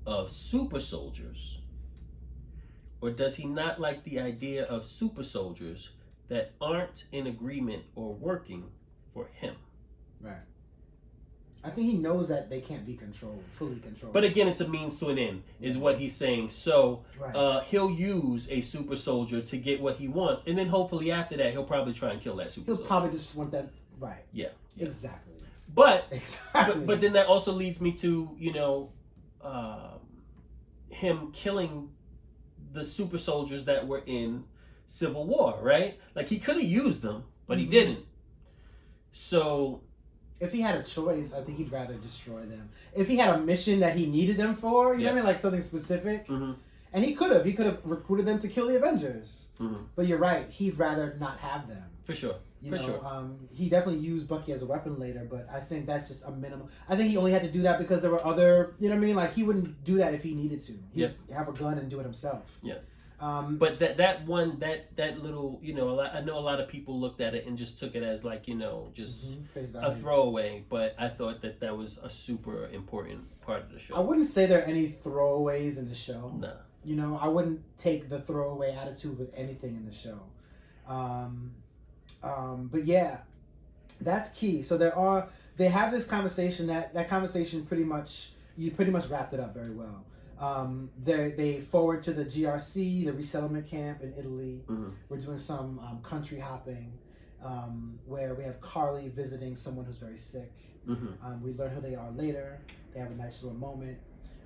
of super soldiers, or does he not like the idea of super soldiers that aren't in agreement or working for him? Right. I think he knows that they can't be fully controlled. But again, it's a means to an end, is what he's saying. So he'll use a super soldier to get what he wants, and then hopefully after that, he'll probably try and kill that super soldier. He'll probably just want that, right? Yeah. Exactly. But then that also leads me to him killing the super soldiers that were in Civil War, right? Like he could have used them, but he didn't. So. If he had a choice, I think he'd rather destroy them. If he had a mission that he needed them for, you know what I mean? Like something specific. Mm-hmm. And he could have recruited them to kill the Avengers. Mm-hmm. But you're right, he'd rather not have them. For sure. He definitely used Bucky as a weapon later, but I think that's just a minimum. I think he only had to do that because there were other, you know what I mean? Like, he wouldn't do that if he needed to. He'd have a gun and do it himself. Yeah. But that little, you know, I know a lot of people looked at it and just took it as like, you know, just a throwaway. But I thought that was a super important part of the show. I wouldn't say there are any throwaways in the show. No. You know, I wouldn't take the throwaway attitude with anything in the show. But yeah, that's key. So they have this conversation that conversation pretty much wrapped it up very well. They forward to the GRC, the resettlement camp in Italy. Mm-hmm. We're doing some country hopping where we have Carly visiting someone who's very sick. Mm-hmm. We learn who they are later. They have a nice little moment.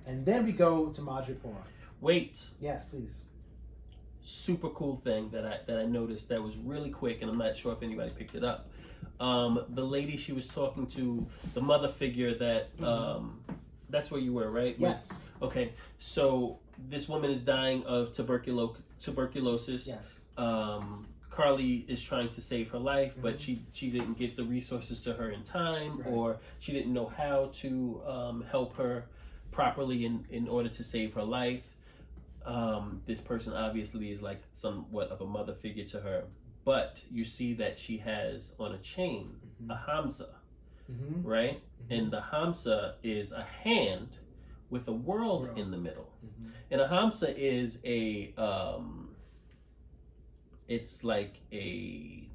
And then we go to MCMIreport. Wait. Yes, please. Super cool thing that I noticed that was really quick, and I'm not sure if anybody picked it up. The lady she was talking to, the mother figure that that's where you were, right? Yes. Okay. So this woman is dying of tuberculosis. Yes. Carly is trying to save her life, but she didn't get the resources to her in time, or she didn't know how to help her properly in order to save her life. This person obviously is like somewhat of a mother figure to her, but you see that she has on a chain a Hamza, right? And the Hamza is a hand with a world in the middle. And a Hamza is it's like a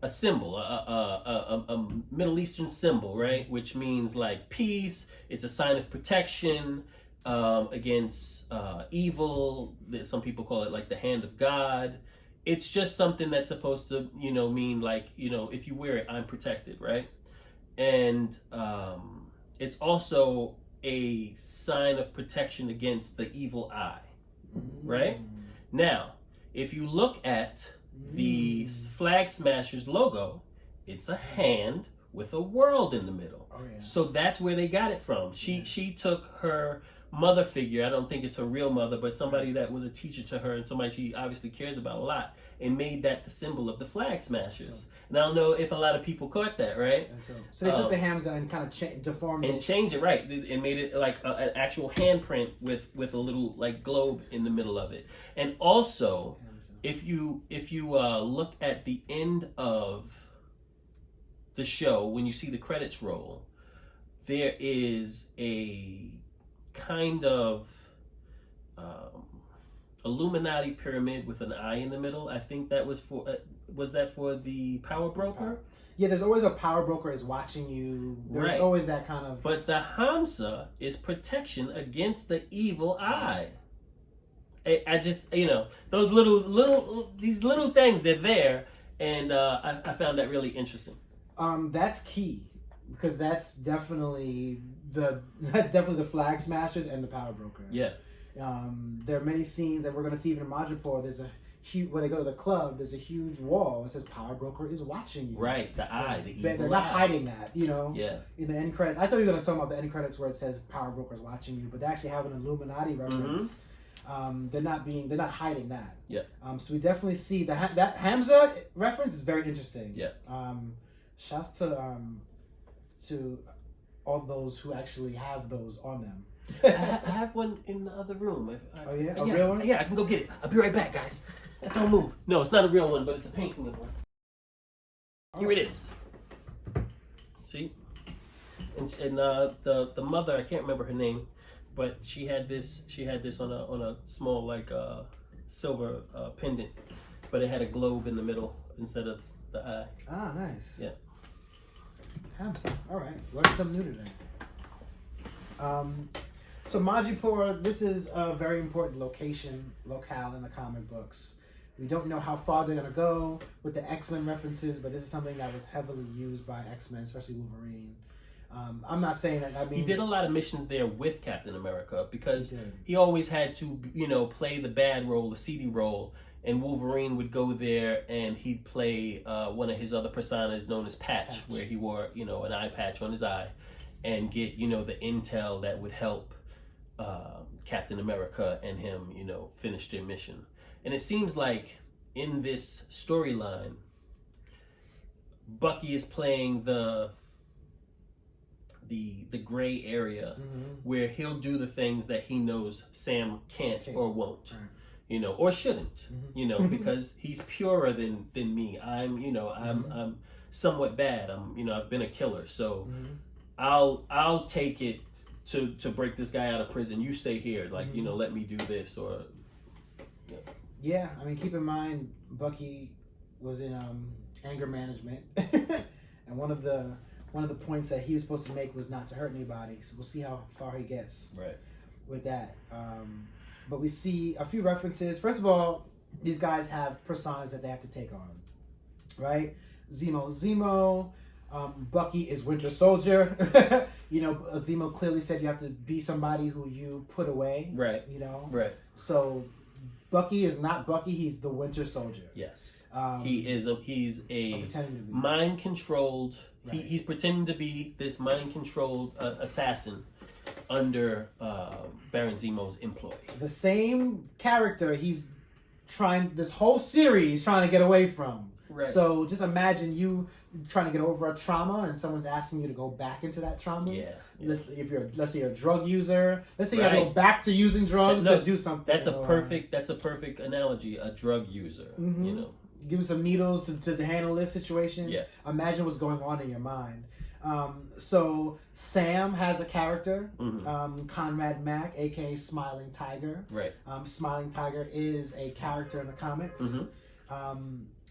symbol, a Middle Eastern symbol, right? Which means like peace. It's a sign of protection against evil. Some people call it like the hand of God. It's just something that's supposed to, you know, mean like, you know, if you wear it, I'm protected, right? And it's also a sign of protection against the evil eye, right? Now, if you look at the Flag Smashers logo, it's a hand with a world in the middle. Oh, yeah. So that's where they got it from. She took her mother figure, I don't think it's her real mother, but somebody that was a teacher to her and somebody she obviously cares about a lot, and made that the symbol of the Flag Smashers. And I don't know if a lot of people caught that, right? So they took the Hamza and kind of deformed it. And changed it, right. And made it like an actual handprint with a little like globe in the middle of it. And also, if you look at the end of the show, when you see the credits roll, there is a kind of Illuminati pyramid with an eye in the middle. I think that was for the power broker? Yeah, there's always a power broker is watching you. There's always that kind of... But the Hamza is protection against the evil eye. I just, you know, those these little things, they're there, and I found that really interesting. That's key, because that's definitely the Flag Smashers and the power broker. Yeah. There are many scenes that we're going to see even in MCMIreport. There's a huge, when they go to the club, there's a huge wall that says power broker is watching you. Right, the eye, the evil They're not hiding that, you know. Yeah. In the end credits, I thought you were going to talk about the end credits where it says power broker is watching you, but they actually have an Illuminati reference. They're not hiding that. Yeah. So we definitely see that Hamza reference is very interesting. Yeah. Shouts to all those who actually have those on them. I have one in the other room. Oh yeah, a real one? Yeah, I can go get it. I'll be right back, guys. Don't move. No, it's not a real one, but it's a painting of one. Here it is. See? And the mother, I can't remember her name, but she had this on a small like silver pendant, but it had a globe in the middle instead of the eye. Ah, nice. Yeah. Hamza. All right, learned something new today. So MCMIreport, this is a very important locale in the comic books. We don't know how far they're gonna go with the X-Men references, but this is something that was heavily used by X-Men, especially Wolverine. I'm not saying that means... He did a lot of missions there with Captain America because he always had to, you know, play the bad role, the seedy role, and Wolverine would go there and he'd play one of his other personas known as Patch, where he wore, you know, an eye patch on his eye and get, you know, the intel that would help Captain America and him, you know, finish their mission. And it seems like in this storyline, Bucky is playing the gray area where he'll do the things that he knows Sam can't or won't, you know, or shouldn't, you know, because he's purer than me. I'm, you know, I'm somewhat bad. I've been a killer, so I'll take it to break this guy out of prison. You stay here, like, you know, let me do this, or yeah. I mean, keep in mind, Bucky was in anger management, and one of the points that he was supposed to make was not to hurt anybody. So we'll see how far he gets with that. But we see a few references. First of all, these guys have personas that they have to take on, right? Zemo. Bucky is Winter Soldier. You know, Zemo clearly said you have to be somebody who you put away. Right. You know. Right. So Bucky is not Bucky. He's the Winter Soldier. Yes. He's a mind controlled. Right. He's pretending to be this mind controlled assassin under Baron Zemo's employ. The same character he's trying this whole series trying to get away from. Right. So just imagine you trying to get over a trauma and someone's asking you to go back into that trauma. Yeah. Let's say you're a drug user. Let's say you have to go back to using drugs to do something. That's a perfect analogy. A drug user. You know. Give him some needles to handle this situation. Yeah. Imagine what's going on in your mind. So Sam has a character, Conrad Mack, aka Smiling Tiger. Right. Smiling Tiger is a character in the comics.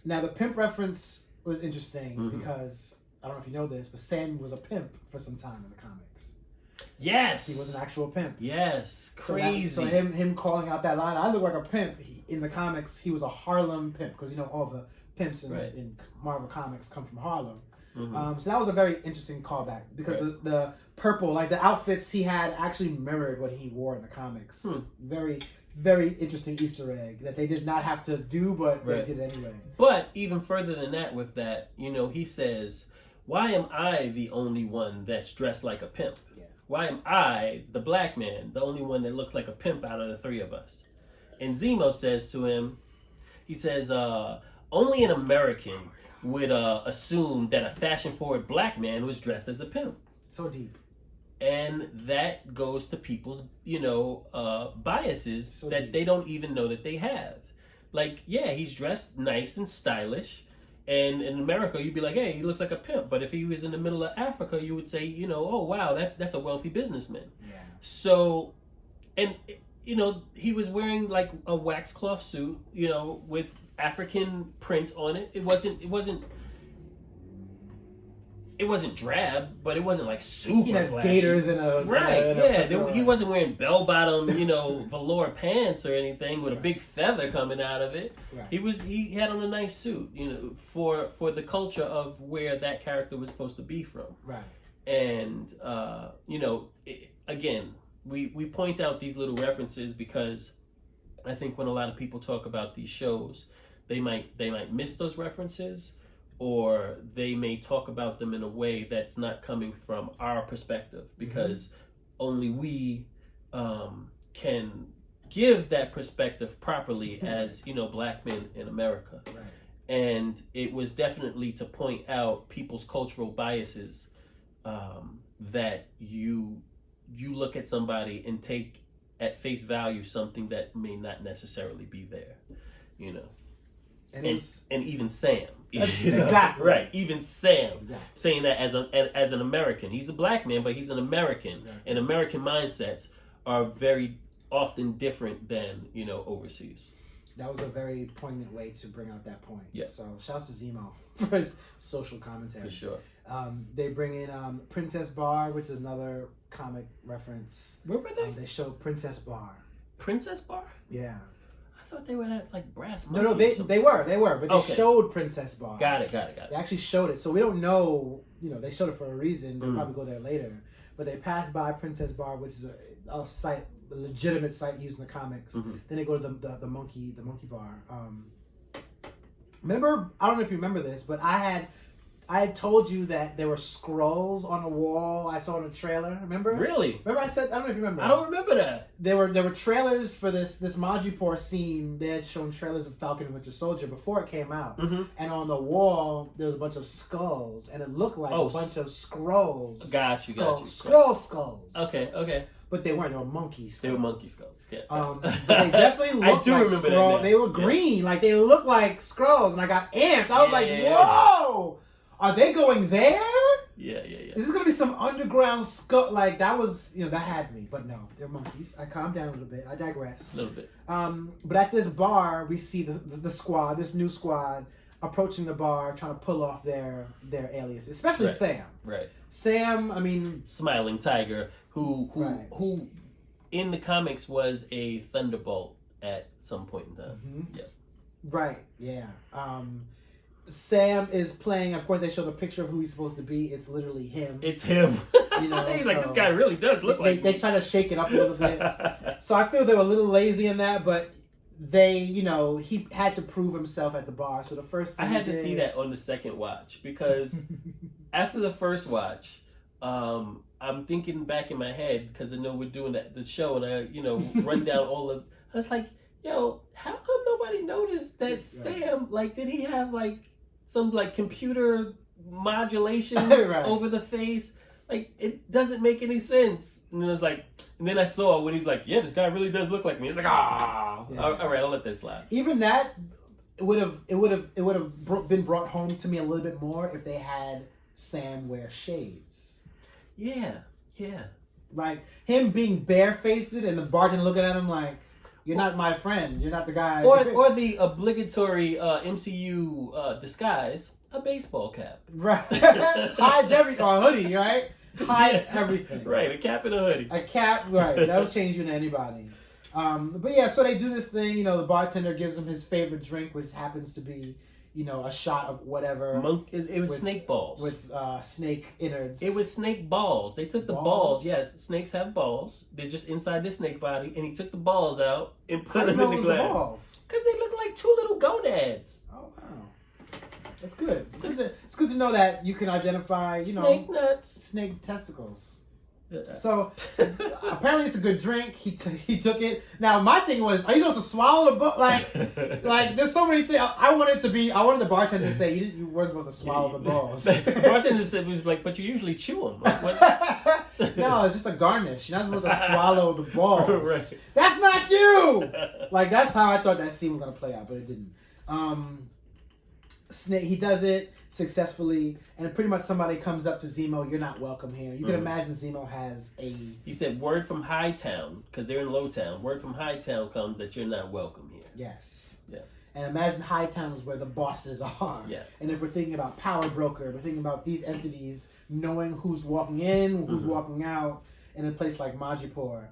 Now the pimp reference was interesting because I don't know if you know this, but Sam was a pimp for some time in the comics. Yes. He was an actual pimp. Yes. Crazy. So him calling out that line, I look like a pimp. In the comics, he was a Harlem pimp because you know all the pimps in Marvel Comics come from Harlem. So that was a very interesting callback because the purple, like the outfits he had, actually mirrored what he wore in the comics. Very, very interesting Easter egg that they did not have to do, but they did anyway. But even further than that, with that, you know, he says, "Why am I the only one that's dressed like a pimp? Why am I, the black man, the only one that looks like a pimp out of the three of us?" And Zemo says to him, he says, "Only an American would assume that a fashion-forward black man was dressed as a pimp." So deep. And that goes to people's, you know, biases that they don't even know that they have. Like, yeah, he's dressed nice and stylish. And in America, you'd be like, hey, he looks like a pimp. But if he was in the middle of Africa, you would say, you know, oh, wow, that's a wealthy businessman. Yeah. So, and, you know, he was wearing like a waxcloth suit, you know, with African print on it. It wasn't drab, but it wasn't like super he had flashy. Gators in a He wasn't wearing bell-bottom, you know, velour pants or anything with a big feather coming out of it. He had on a nice suit, you know, for the culture of where that character was supposed to be from. And you know, again, we point out these little references because I think when a lot of people talk about these shows, they might miss those references, or they may talk about them in a way that's not coming from our perspective, because only we can give that perspective properly as, you know, black men in America. And it was definitely to point out people's cultural biases, that you look at somebody and take at face value something that may not necessarily be there, you know. And even Sam. Exactly. Right. Even Sam saying that as an American. He's a black man, but he's an American. And American mindsets are very often different than, you know, overseas. That was a very poignant way to bring out that point. Yeah. So shouts to Zemo for his social commentary. For sure. They bring in Princess Bar, which is another comic reference. Where were they? They showed Princess Bar. Princess Bar? Yeah. I thought they were at like Brass Monkey. No, they were, but they showed Princess Bar. Got it. They actually showed it, so we don't know. You know, they showed it for a reason. They'll probably go there later. But they passed by Princess Bar, which is a site, a legitimate site used in the comics. Then they go to the monkey bar. Remember, I don't know if you remember this, but I had I had told you that there were scrolls on a wall I saw in a trailer. Remember? Really? Remember I said, I don't know if you remember. I don't remember that. There were trailers for this MCMIreport scene. They had shown trailers of Falcon and Winter Soldier before it came out. Mm-hmm. And on the wall, there was a bunch of skulls. And it looked like a bunch of scrolls. Got you. Skulls. Okay. But they weren't. They were monkey skulls. They were monkey skulls. Yeah. But they definitely looked like scrolls. They were green. Like, they looked like scrolls. And I got amped. I was whoa! Are they going there? Yeah. This is going to be some underground skull. Like, that was, that had me. But no, they're monkeys. I calmed down a little bit. I digress. A little bit. But at this bar, we see the squad, this new squad, approaching the bar, trying to pull off their aliases. Especially Sam. Right. Sam, I mean... Smiling Tiger, who in the comics was a Thunderbolt at some point in time. Mm-hmm. Yeah. Right, yeah. Sam is playing, of course they showed a picture of who he's supposed to be. It's literally him. It's him. He's like, this guy really does look like They try to shake it up a little bit. So I feel they were a little lazy in that, but he had to prove himself at the bar. So the first thing I had to see that on the second watch because after the first watch, I'm thinking back in my head because I know we're doing the show and I, run down all of. I was like, yo, how come nobody noticed that Sam? Like, did he have some computer modulation over the face? Like, it doesn't make any sense. And then and then I saw when he's like, yeah, this guy really does look like me. It's like, all right, I'll let this slide. Even that it would have been brought home to me a little bit more if they had Sam wear shades. Yeah. Like him being barefaced and the bartender looking at him like, you're not my friend. You're not the guy. Or the obligatory MCU disguise, a baseball cap. Right. Hides everything. Or a hoodie, right? Hides everything. Right, a cap and a hoodie. A cap, right. That'll change you to anybody. But yeah, so they do this thing. The bartender gives him his favorite drink, which happens to be, a shot of whatever. It was snake balls. With snake innards. It was snake balls. They took the balls. Yes, snakes have balls. They're just inside their snake body. And he took the balls out and put them in the glass. Because they look like two little gonads. Oh, wow. That's good. It's good to know that you can identify, snake nuts. Snake testicles. So apparently it's a good drink. He took it. Now my thing was, are you supposed to swallow the book? Like there's so many things. I wanted the bartender to say you weren't supposed to swallow the balls. The bartender said was like, but you usually chew them. Like, what? No, it's just a garnish. You're not supposed to swallow the balls. Right. That's not you. Like that's how I thought that scene was gonna play out, but it didn't. Snake, he does it successfully, and pretty much somebody comes up to Zemo, you're not welcome here. You can imagine Zemo has He said, word from Hightown, because they're in Lowtown, word from Hightown comes that you're not welcome here. Yes. Yeah. And imagine Hightown is where the bosses are. Yeah. And if we're thinking about Power Broker, we're thinking about these entities knowing who's walking in, who's walking out in a place like Madripoor.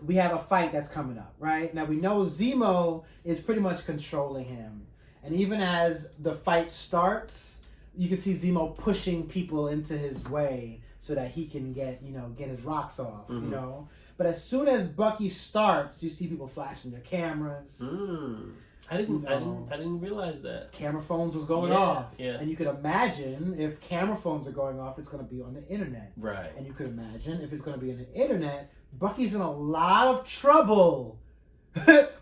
We have a fight that's coming up, right? Now we know Zemo is pretty much controlling him. And even as the fight starts, you can see Zemo pushing people into his way so that he can get his rocks off, But as soon as Bucky starts, you see people flashing their cameras. I didn't realize that. Camera phones was going off. Yeah. And you could imagine if camera phones are going off, it's going to be on the internet. Right. And you could imagine if it's going to be on the internet, Bucky's in a lot of trouble.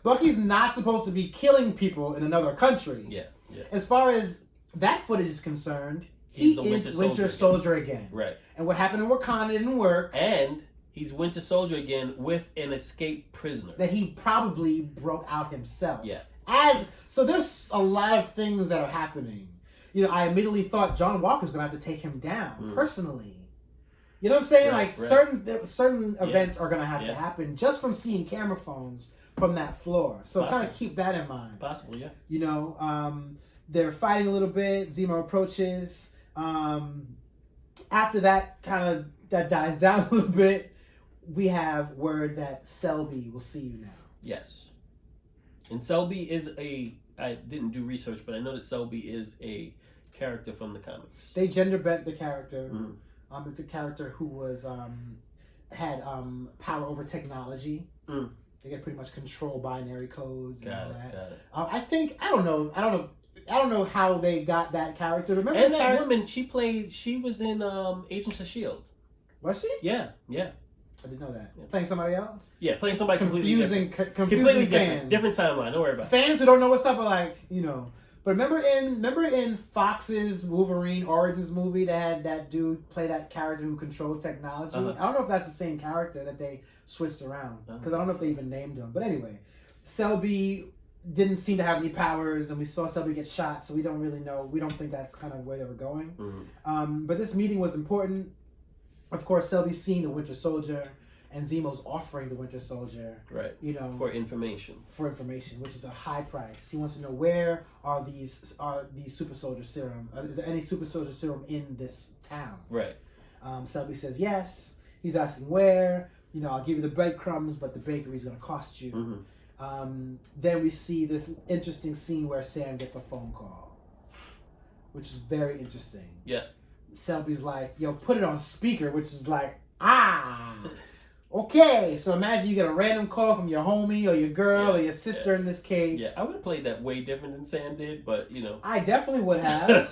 Bucky's not supposed to be killing people in another country. Yeah. As far as that footage is concerned, he is Winter Soldier again. Right. And what happened in Wakanda didn't work. And he's Winter Soldier again with an escaped prisoner. That he probably broke out himself. Yeah. So there's a lot of things that are happening. I immediately thought John Walker's going to have to take him down personally. You know what I'm saying? Right, certain events are going to have to happen just from seeing camera phones from that floor. So kind of keep that in mind. Possible, yeah. They're fighting a little bit. Zemo approaches. After that that dies down a little bit, we have word that Selby will see you now. Yes. And Selby is I didn't do research, but I know that Selby is a character from the comics. They gender bent the character. It's a character who was had power over technology. They can pretty much control binary codes and all that. Got it. I don't know I don't know how they got that character. Remember And the that character? woman, she was in Agents of S.H.I.E.L.D. Was she? Yeah. I didn't know that. Playing somebody else? Yeah, playing somebody Confusing completely fans. different timeline. Don't worry about it. Fans who don't know what's up are like, you know. But remember in Fox's Wolverine Origins movie, they had that dude play that character who controlled technology. Uh-huh. I don't know if that's the same character that they switched around because I don't know if they even named him. But anyway, Selby didn't seem to have any powers, and we saw Selby get shot, so we don't really know. We don't think that's kind of where they were going. Mm-hmm. But this meeting was important. Of course, Selby's seeing the Winter Soldier, and Zemo's offering the Winter Soldier, right? You know, for information, which is a high price. He wants to know where are these super soldier serum? Is there any super soldier serum in this town? Right. Selby says yes. He's asking where. You know, I'll give you the breadcrumbs, but the bakery's going to cost you. Mm-hmm. Then we see this interesting scene where Sam gets a phone call, which is very interesting. Yeah. Selby's like, yo, put it on speaker, which is like, okay. So imagine you get a random call from your homie or your girl or your sister in this case. Yeah, I would have played that way different than Sam did, but you know. I definitely would have.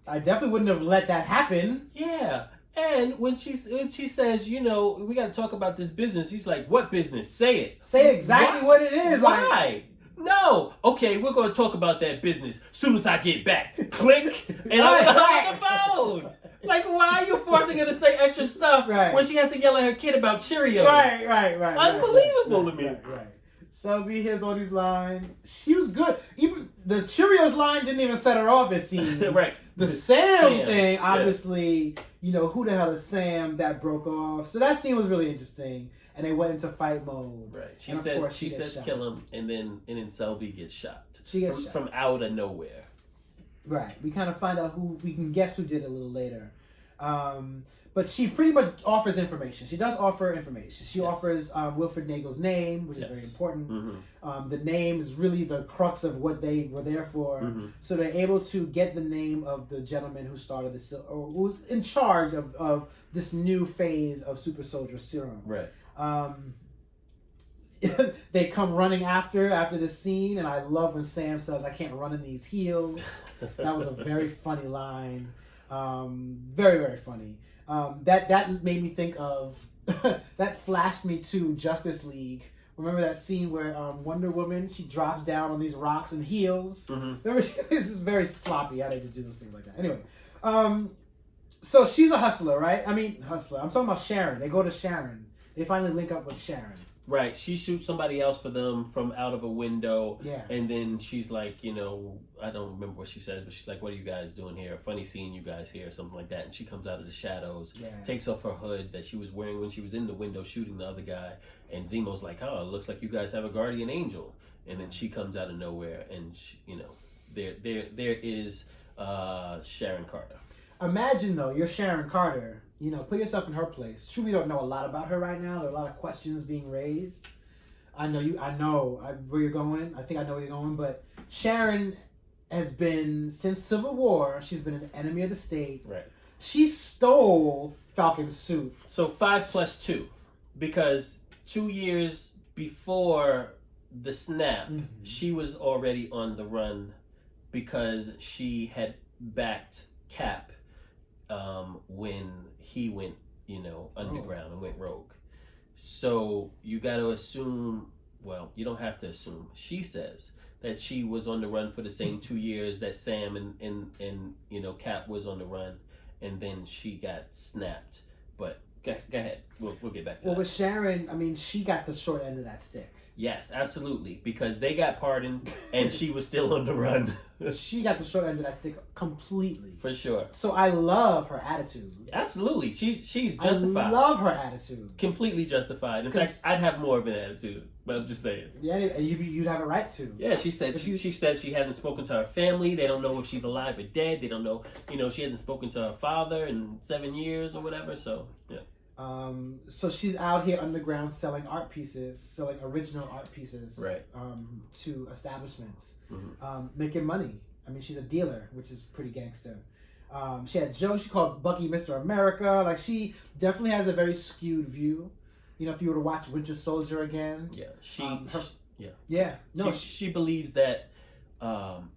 I definitely wouldn't have let that happen. Yeah. And when she says, you know, we got to talk about this business, he's like, what business? Say it. Say exactly what it is. Why? Like, no. Okay, we're going to talk about that business soon as I get back. Click. And I'm going to hang up the phone. Like, why are you forcing her to say extra stuff when she has to yell at her kid about Cheerios? Right. Unbelievable to me. Right. Selby hears all these lines. She was good. Even the Cheerios line didn't even set her off, it seemed. Right. The Sam thing, obviously, you know, who the hell is Sam? That broke off. So that scene was really interesting. And they went into fight mode. Right. She says kill him, and then Selby gets shot. She gets shot. From out of nowhere. Right. We kind of find out we can guess who did it a little later. But she pretty much offers information. She does offer information. She offers Wilfred Nagel's name, which is very important. Mm-hmm. The name is really the crux of what they were there for. Mm-hmm. So they're able to get the name of the gentleman who started this, or who's in charge of this new phase of super soldier serum. Right. They come running after this scene, and I love when Sam says, "I can't run in these heels." That was a very funny line. Very, very funny. That made me think of that flashed me to Justice League. Remember that scene where Wonder Woman, she drops down on these rocks and heels? Mm-hmm. Remember, this is very sloppy. I didn't do those things like that. Anyway, so she's a hustler, right? I mean, hustler. I'm talking about Sharon. They go to Sharon. They finally link up with Sharon. Right. She shoots somebody else for them from out of a window. Yeah. And then she's like, you know, I don't remember what she says, but she's like, what are you guys doing here? Funny seeing you guys here, something like that. And she comes out of the shadows, takes off her hood that she was wearing when she was in the window shooting the other guy. And Zemo's like, oh, it looks like you guys have a guardian angel. And then she comes out of nowhere, and she, you know, there is Sharon Carter. Imagine, though, you're Sharon Carter. You know, put yourself in her place. True, we don't know a lot about her right now. There are a lot of questions being raised. I know where you're going. I think I know where you're going. But Sharon has been, since Civil War, she's been an enemy of the state. Right. She stole Falcon's suit. So 5+2, because 2 years before the snap, she was already on the run because she had backed Cap when he went, you know, underground and went rogue. So you got to assume, well, you don't have to assume. She says that she was on the run for the same 2 years that Sam and you know, Cap was on the run, and then she got snapped. But go ahead. We'll get back to that. Well, with Sharon, I mean, she got the short end of that stick. Yes, absolutely. Because they got pardoned and she was still on the run. She got the short end of that stick completely. For sure. So I love her attitude. Absolutely. She's justified. I love her attitude. Completely justified. In fact, I'd have more of an attitude. But I'm just saying. Yeah, and you'd have a right to. Yeah, she said she says she hasn't spoken to her family. They don't know if she's alive or dead. They don't know, you know, she hasn't spoken to her father in 7 years or whatever. So, yeah. So she's out here underground selling original art pieces, right? To establishments, making money. I mean, she's a dealer, which is pretty gangster. She had Joe. She called Bucky Mr. America. Like, she definitely has a very skewed view. You know, if you were to watch Winter Soldier again, she believes that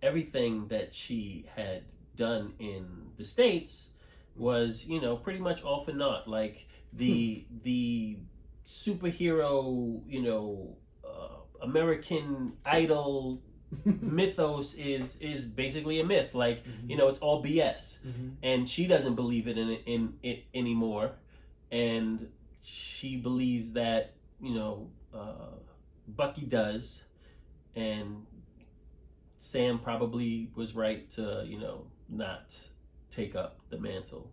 everything that she had done in the States was, pretty much all for naught. Like the superhero, American Idol mythos is basically a myth. Like, it's all BS, and she doesn't believe in it anymore, and she believes that Bucky does, and Sam probably was right to not take up the mantle.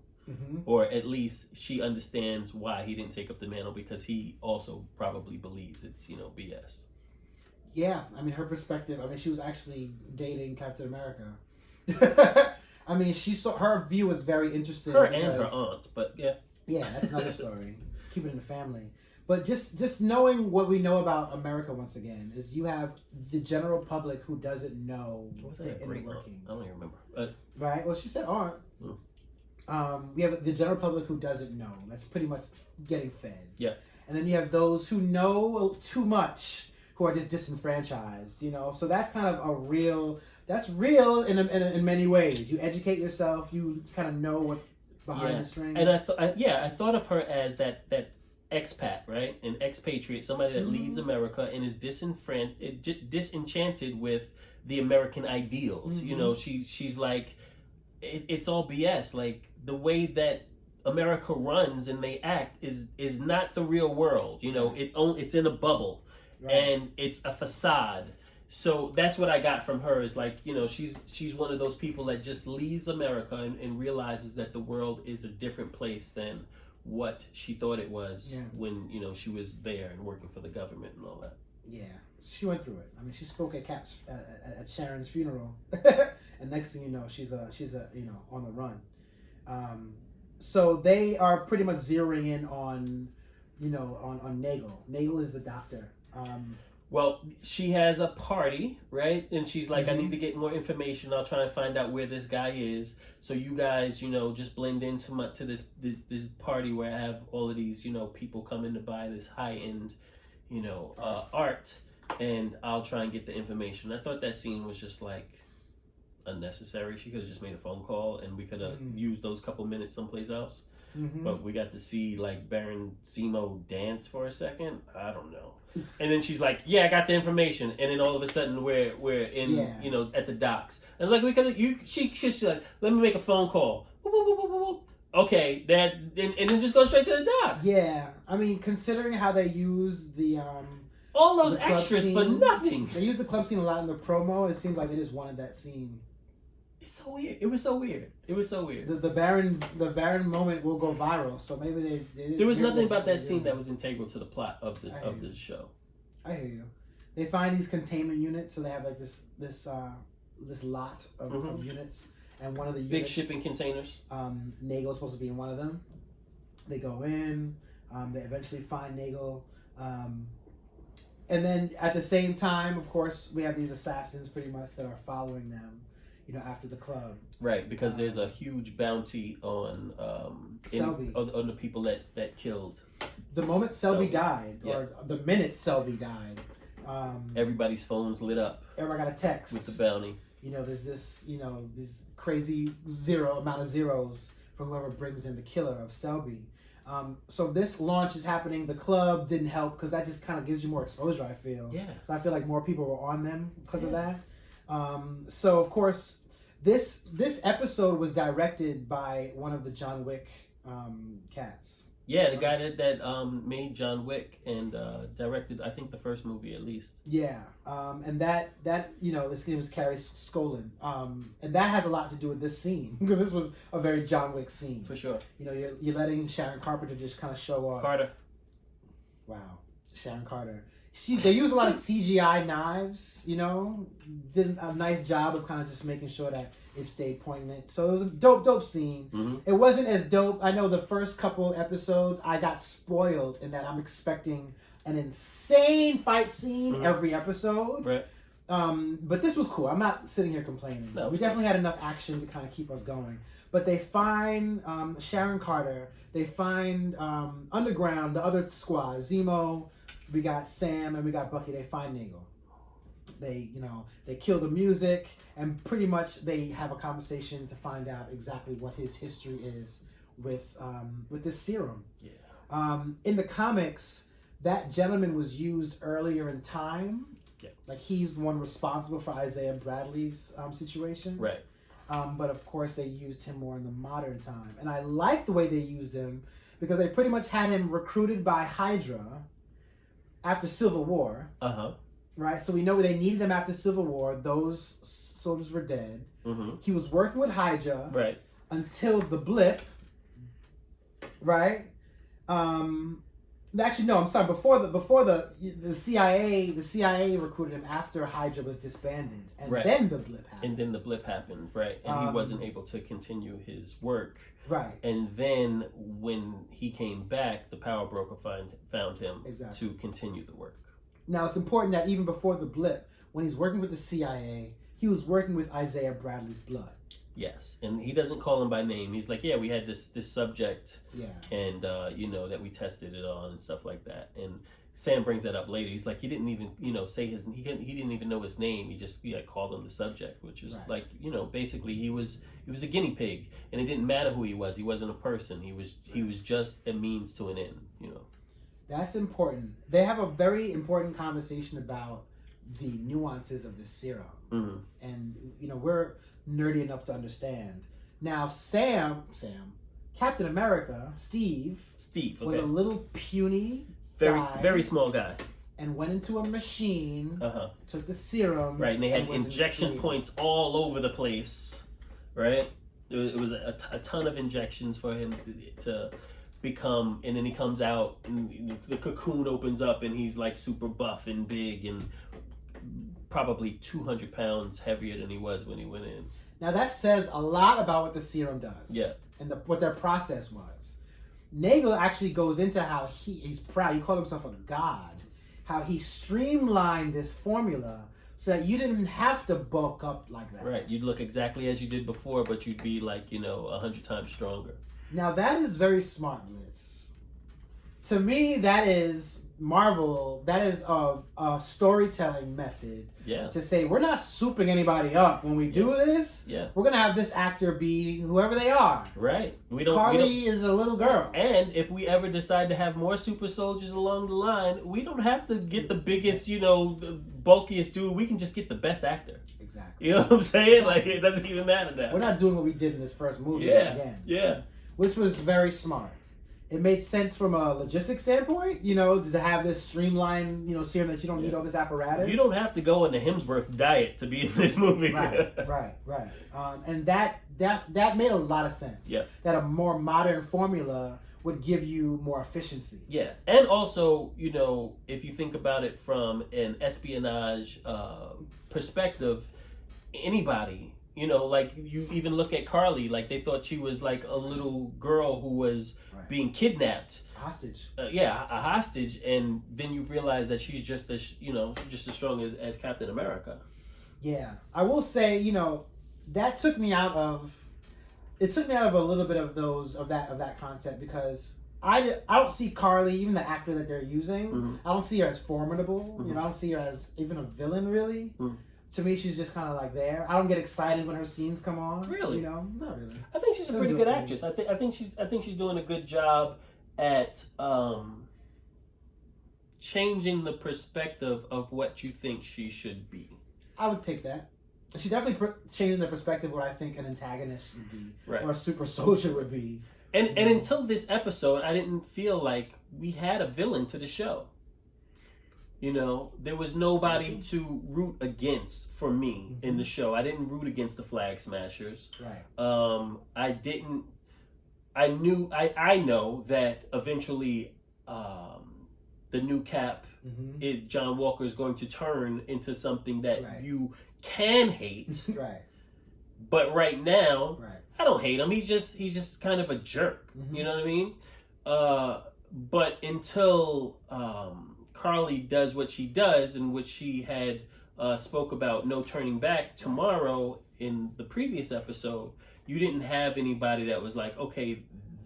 Or at least she understands why he didn't take up the mantle, because he also probably believes it's BS. Yeah, I mean, her perspective. I mean, she was actually dating Captain America. I mean, her view was very interesting. Her and her aunt, but yeah. Yeah, that's another story. Keep it in the family. But just knowing what we know about America once again is you have the general public who doesn't know the inner workings. I don't even remember. Right? Well, she said aunt. We have the general public who doesn't know. That's pretty much getting fed. Yeah. And then you have those who know too much, who are just disenfranchised. So that's kind of that's real in many ways. You educate yourself. You kind of know what behind the strings. And I thought of her as that expat, right? An expatriate, somebody that leaves America and is disenchanted with the American ideals. She's like, it's all BS. Like, the way that America runs and they act is not the real world. It's in a bubble, right. And it's a facade. So that's what I got from her, is like, she's one of those people that just leaves America and realizes that the world is a different place than what she thought it was when, she was there and working for the government and all that. Yeah, she went through it. I mean, she spoke at at Sharon's funeral, and next thing you know, she's on the run. So they are pretty much zeroing in on Nagel. Nagel is the doctor. Well, she has a party, right? And she's like, I need to get more information. I'll try and find out where this guy is. So you guys, just blend into this party where I have all of these, people coming to buy this high-end, art. And I'll try and get the information. I thought that scene was just like unnecessary. She could have just made a phone call and we could have used those couple minutes someplace else. But we got to see like Baron Zemo dance for a second. I don't know. And then she's like, "Yeah, I got the information." And then all of a sudden, we're in, at the docks. I was like, she's like, "Let me make a phone call." Okay, and then just go straight to the docks. Yeah, I mean, considering how they use all those extras for nothing. They use the club scene a lot in the promo. It seems like they just wanted that scene. It's so weird. It was so weird. The Baron moment will go viral. So maybe they there was nothing about that scene that was integral to the plot of the show. I hear you. They find these containment units, so they have like this lot of units, and one of the units, big shipping containers. Nagel's supposed to be in one of them. They go in. They eventually find Nagel. And then at the same time, of course, we have these assassins pretty much that are following them, after the club. Right, because there's a huge bounty on Selby. On the people that killed. The moment Selby died, or the minute Selby died, everybody's phones lit up. Everybody got a text with the bounty. There's this crazy amount of zeros for whoever brings in the killer of Selby. So this launch is happening. The club didn't help because that just kind of gives you more exposure, I feel. Yeah. So I feel like more people were on them because of that. So of course, this episode was directed by one of the John Wick cats. Yeah, the guy that made John Wick and directed, I think, the first movie at least. Yeah, and that his name was Carrie Skolin, and that has a lot to do with this scene because this was a very John Wick scene. For sure. You're letting Sharon Carpenter just kind of show off. Carter. Wow, Sharon Carter. They use a lot of CGI knives, did a nice job of kind of just making sure that it stayed poignant. So it was a dope scene. Mm-hmm. It wasn't as dope. I know the first couple episodes, I got spoiled in that I'm expecting an insane fight scene every episode. Right. But this was cool. I'm not sitting here complaining. No, we definitely had enough action to kind of keep us going. But they find Sharon Carter. They find Underground, the other squad, Zemo. We got Sam and we got Bucky. They find Nagel. They, they kill the music, and pretty much they have a conversation to find out exactly what his history is with this serum. Yeah. In the comics, that gentleman was used earlier in time. Yeah. Like he's the one responsible for Isaiah Bradley's situation. Right. But of course they used him more in the modern time. And I like the way they used him because they pretty much had him recruited by Hydra after Civil War. Uh-huh. Right? So we know they needed him after Civil War. Those soldiers were dead. Mm-hmm. He was working with Hydra. Right. Until the blip. Right? Actually, no. I'm sorry. Before the CIA recruited him after Hydra was disbanded, and right. then the blip happened. And then the blip happened, right? And he wasn't able to continue his work, right? And then when he came back, the power broker found him exactly. to continue the work. Now it's important that even before the blip, when he's working with the CIA, he was working with Isaiah Bradley's blood. Yes, and he doesn't call him by name. He's like, yeah, we had this subject, yeah, and that we tested it on and stuff like that. And Sam brings that up later. He's like, he didn't even say he didn't even know his name. He just called him the subject, which is right. like basically he was a guinea pig, and it didn't matter who he was. He wasn't a person. He was just a means to an end. That's important. They have a very important conversation about the nuances of the serum, mm-hmm. and we're nerdy enough to understand. Now, Captain America, Steve, okay. was a little puny, very small guy, and went into a machine, took the serum, right? And they had injection points all over the place, right? It was a ton of injections for him to become, and then he comes out, and the cocoon opens up, and he's like super buff and big and probably 200 pounds heavier than he was when he went in. Now that says a lot about what the serum does. Yeah. And what their process was. Nagel actually goes into how he's proud. He called himself a god. How he streamlined this formula so that you didn't have to bulk up like that. Right. You'd look exactly as you did before, but you'd be like, 100 times stronger. Now that is very smart, Blitz. To me, that is Marvel. That is a storytelling method. Yeah. To say we're not souping anybody up when we do this. Yeah. We're gonna have this actor be whoever they are. Right. Carly is a little girl. And if we ever decide to have more super soldiers along the line, we don't have to get the biggest, the bulkiest dude. We can just get the best actor. Exactly. You know what I'm saying? Like it doesn't even matter now. We're not doing what we did in this first movie again. Yeah. Which was very smart. It made sense from a logistics standpoint, to have this streamlined, serum that you don't need all this apparatus. You don't have to go on the Hemsworth diet to be in this movie. Right. And that made a lot of sense. Yeah. That a more modern formula would give you more efficiency. Yeah. And also, if you think about it from an espionage perspective, anybody... like you even look at Carly, like they thought she was like a little girl who was being kidnapped. Hostage. A hostage. And then you realize that she's just as, just as strong as Captain America. Yeah. I will say, that took me out of a little bit of that concept because I don't see Carly, even the actor that they're using, mm-hmm. I don't see her as formidable. Mm-hmm. I don't see her as even a villain really. Mm-hmm. To me, she's just kind of like there. I don't get excited when her scenes come on. Really? Not really. I think she's a pretty good actress. I think she's doing a good job at changing the perspective of what you think she should be. I would take that. She definitely changing the perspective of what I think an antagonist would be, or a super soldier would be. And until this episode, I didn't feel like we had a villain to the show. There was nobody to root against for me in the show. I didn't root against the Flag Smashers. Right. I know that eventually the new Cap, John Walker, is going to turn into something that you can hate. Right. But right now, I don't hate him. He's just kind of a jerk. You know what I mean? But until Carly does what she does, and which she had spoke about no turning back tomorrow in the previous episode, you didn't have anybody that was like, okay,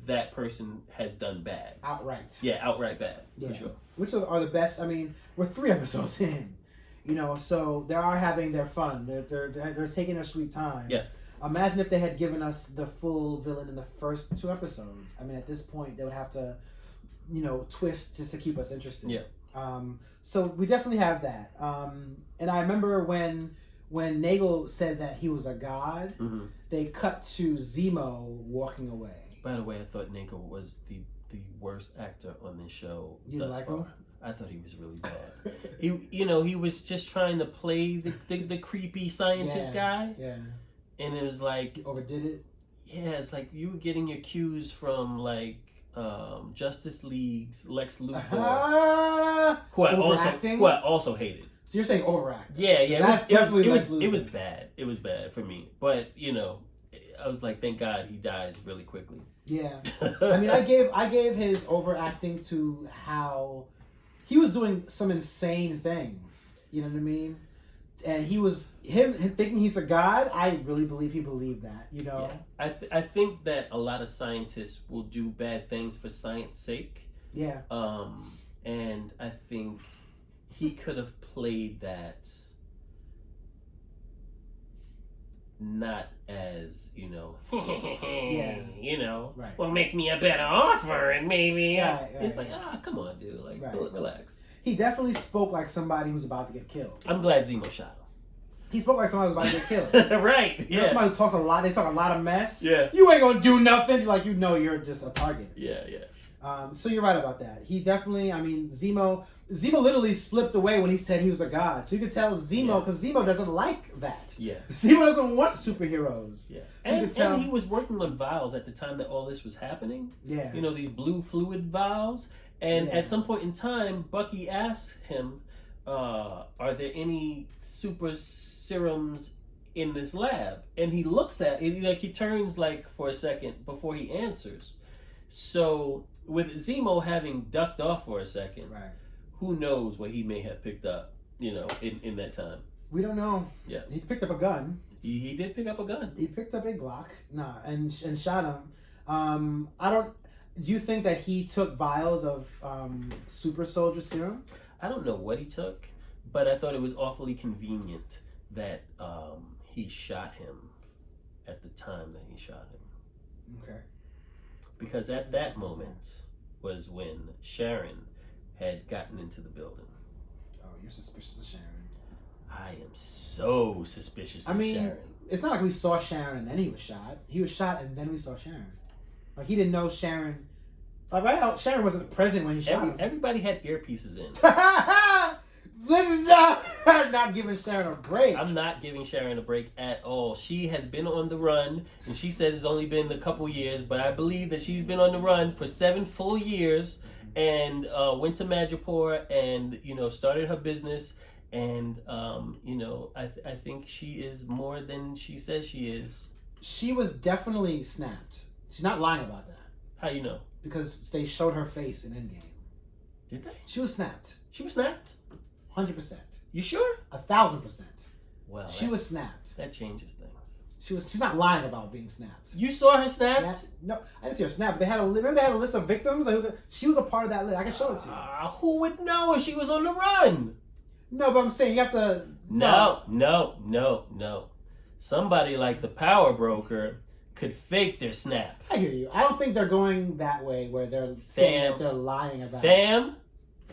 that person has done bad. Outright. Yeah, outright bad, for sure. Which are the best? I mean, we're 3 episodes in. You know, so they are having their fun. They're taking their sweet time. Yeah. Imagine if they had given us the full villain in the first 2 episodes. I mean, at this point, they would have to, you know, twist just to keep us interested. Yeah. So we definitely have that. And I remember when Nagel said that he was a god, they cut to Zemo walking away. By the way, I thought Nagel was the worst actor on this show. You didn't like him? I thought he was really bad. He was just trying to play the creepy scientist guy. Yeah. And it was like... He overdid it? Yeah, it's like you were getting your cues from, like, Justice League's Lex Luthor. Who I also hated. So you're saying overact? Yeah. That's definitely Lex Luthor. It was bad. It was bad for me. But, you know, I was like, thank God he dies really quickly. Yeah. I mean, I gave his overacting to how he was doing some insane things. You know what I mean? And him thinking he's a god. I really believe he believed that. You know. Yeah. I think that a lot of scientists will do bad things for science sake. Yeah. And I think he could have played that not as, you know, you know, right. Well, make me a better offer and maybe right, it's like, come on, dude, like, relax. He definitely spoke like somebody who's about to get killed. I'm glad Zemo shot him. He spoke like somebody who's about to get killed. Right. You know, somebody who talks a lot. They talk a lot of mess. Yeah. You ain't gonna do nothing. Like, you know, you're just a target. Yeah. So you're right about that. He definitely. I mean, Zemo literally slipped away when he said he was a god. So you could tell Zemo, because Zemo doesn't like that. Yeah. Zemo doesn't want superheroes. Yeah. So and he was working on vials at the time that all this was happening. Yeah. You know, these blue fluid vials. And at some point in time, Bucky asked him, are there any super serums in this lab? And he looks at it, like he turns like for a second before he answers. So with Zemo having ducked off for a second, right, who knows what he may have picked up, you know, in that time. We don't know. Yeah. He picked up a gun. He did pick up a gun. He picked up a Glock. And shot him. Do you think that he took vials of super soldier serum? I don't know what he took, but I thought it was awfully convenient that he shot him at the time that he shot him. Okay. Because at that moment was when Sharon had gotten into the building. Oh, you're suspicious of Sharon. I am so suspicious of Sharon. It's not like we saw Sharon and then he was shot. He was shot and then we saw Sharon. Like, he didn't know Sharon. Sharon wasn't present when he shot him. Everybody had earpieces in. This is not giving Sharon a break. I'm not giving Sharon a break at all. She has been on the run, and she says it's only been a couple years, but I believe that she's been on the run for 7 full years, and went to MCMIreport and, you know, started her business, and, you know, I think she is more than she says she is. She was definitely snapped. She's not lying about that. How you know? Because they showed her face in Endgame. Did they? She was snapped. She was snapped? 100%. You sure? 1,000%. Well, she was snapped. That changes things. She's not lying about being snapped. You saw her snapped? No, I didn't see her snapped. Remember they had a list of victims? She was a part of that list. I can show it to you. Who would know if she was on the run? No, but I'm saying you have to... No. Somebody like the power broker could fake their snap. I hear you. I don't think they're going that way where they're saying that they're lying about it.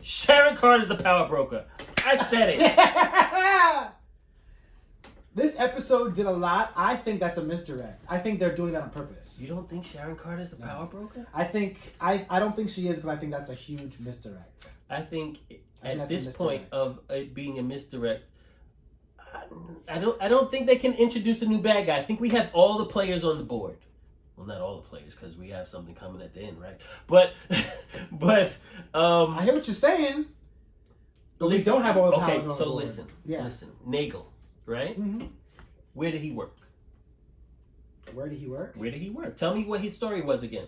Sharon Carter's the power broker. I said it. This episode did a lot. I think that's a misdirect. I think they're doing that on purpose. You don't think Sharon Carter's the power broker? I don't think she is, because I think that's a huge misdirect. I think at this point of it being a misdirect, I don't think they can introduce a new bad guy. I think we have all the players on the board. Well, not all the players, because we have something coming at the end, right? But I hear what you're saying. But we don't have all the powers on the board. Listen. Nagel, right? Mm-hmm. Where did he work? Where did he work? Tell me what his story was again.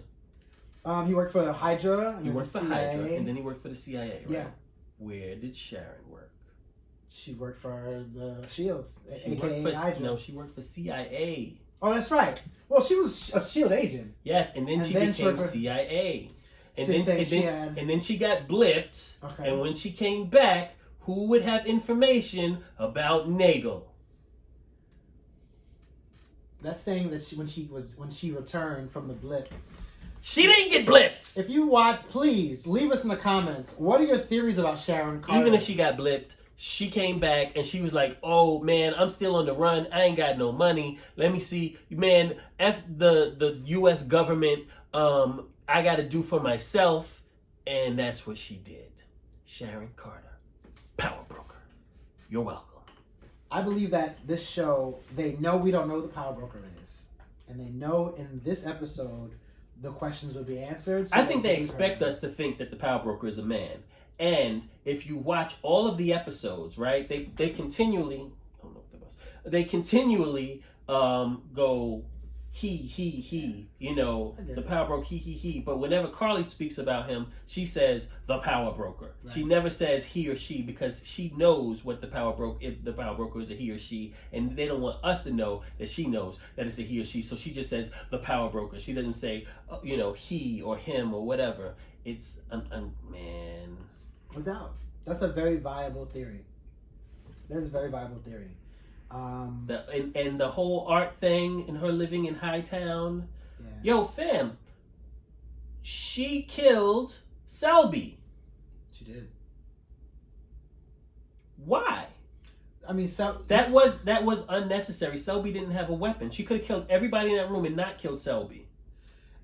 He worked for Hydra. He worked for Hydra, and then he worked for the CIA, right? Yeah. Where did Sharon work? She worked for the Shields, aka Hydra. No, she worked for CIA. Oh, that's right. Well, she was a Shield agent. Yes, and then she became CIA. And then she got blipped. Okay. And when she came back, who would have information about Nagel? That's saying that when she returned from the blip. She didn't get blipped. If you watch, please leave us in the comments. What are your theories about Sharon Carter? Even if she got blipped, she came back and she was like, "Oh man, I'm still on the run. I ain't got no money. Let me see, man. F the U.S. government. I got to do for myself." And that's what she did. Sharon Carter, power broker. You're welcome. I believe that this show, they know we don't know who the power broker is, and they know in this episode the questions will be answered. So I think they expect us to think that the power broker is a man. And if you watch all of the episodes, right, they continually, I don't know what that was. They continually go he, you know, the power broker, he. But whenever Carly speaks about him, she says the power broker. Right. She never says he or she because she knows what the power broker, if the power broker is a he or she, and they don't want us to know that she knows that it's a he or she. So she just says the power broker. She doesn't say, you know, he or him or whatever. It's, man. No doubt. That's a very viable theory. That's a very viable theory. And the whole art thing and her living in Hightown. Yeah. Yo, fam, she killed Selby. She did. Why? I mean, that was unnecessary. Selby didn't have a weapon. She could have killed everybody in that room and not killed Selby.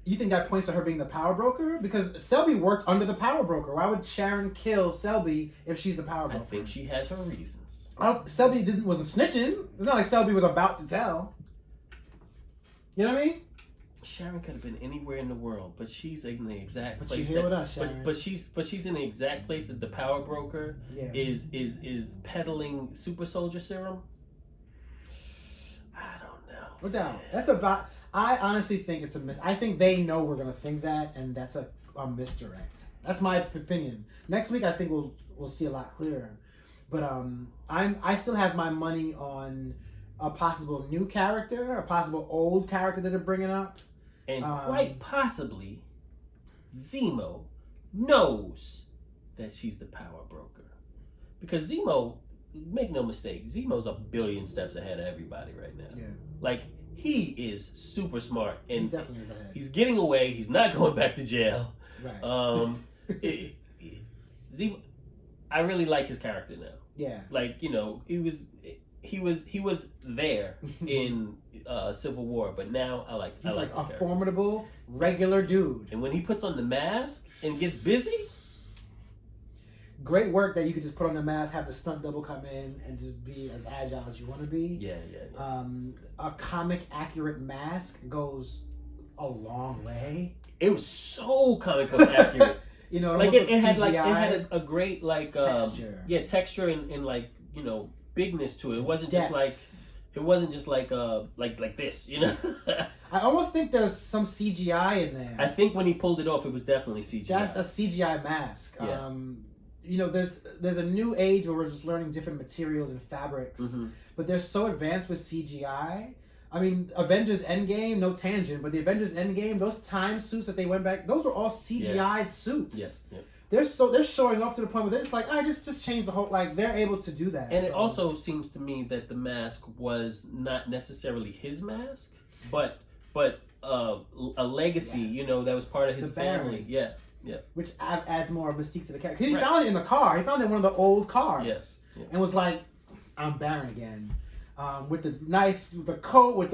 You think that points to her being the power broker? Because Selby worked under the power broker. Why would Sharon kill Selby if she's the power broker? I think she has her reasons. Selby wasn't snitching. It's not like Selby was about to tell. You know what I mean? Sharon could have been anywhere in the world, but she's in the exact place. But she's here with us, Sharon. But she's in the exact place that the power broker is peddling super soldier serum. I don't know. No doubt. That's about. I honestly think it's a I think they know we're gonna think that, and that's a misdirect. That's my opinion. Next week, I think we'll see a lot clearer. But I still have my money on a possible new character, a possible old character that they're bringing up, and quite possibly Zemo knows that she's the power broker, because Zemo, make no mistake, Zemo's a billion steps ahead of everybody right now. Yeah, like he is super smart, and he definitely is ahead. He's getting away. He's not going back to jail. Right. Zemo, I really like his character now. Yeah. Like, you know, he was there in Civil War, but now I like. He's like a formidable, regular dude. And when he puts on the mask and gets busy, great work that you could just put on the mask, have the stunt double come in, and just be as agile as you want to be. Yeah. A comic accurate mask goes a long way. It was so comic book accurate. You know, like it had a great texture. Texture and like, you know, bigness to it. It wasn't Depth. just like this, you know. I almost think there's some CGI in there. I think when he pulled it off, it was definitely CGI. That's a CGI mask. Yeah. You know, there's a new age where we're just learning different materials and fabrics, but they're so advanced with CGI. I mean, Avengers Endgame, no tangent, but the Avengers Endgame, those time suits that they went back, those were all CGI suits. Yeah. They're showing off to the point where they're just like, just change the whole, like, they're able to do that. And it also seems to me that the mask was not necessarily his mask, but a legacy, you know, that was part of his family. Yeah. Which adds more mystique to the character. He found it in the car. He found it in one of the old cars. And was like, I'm Baron again. With the coat,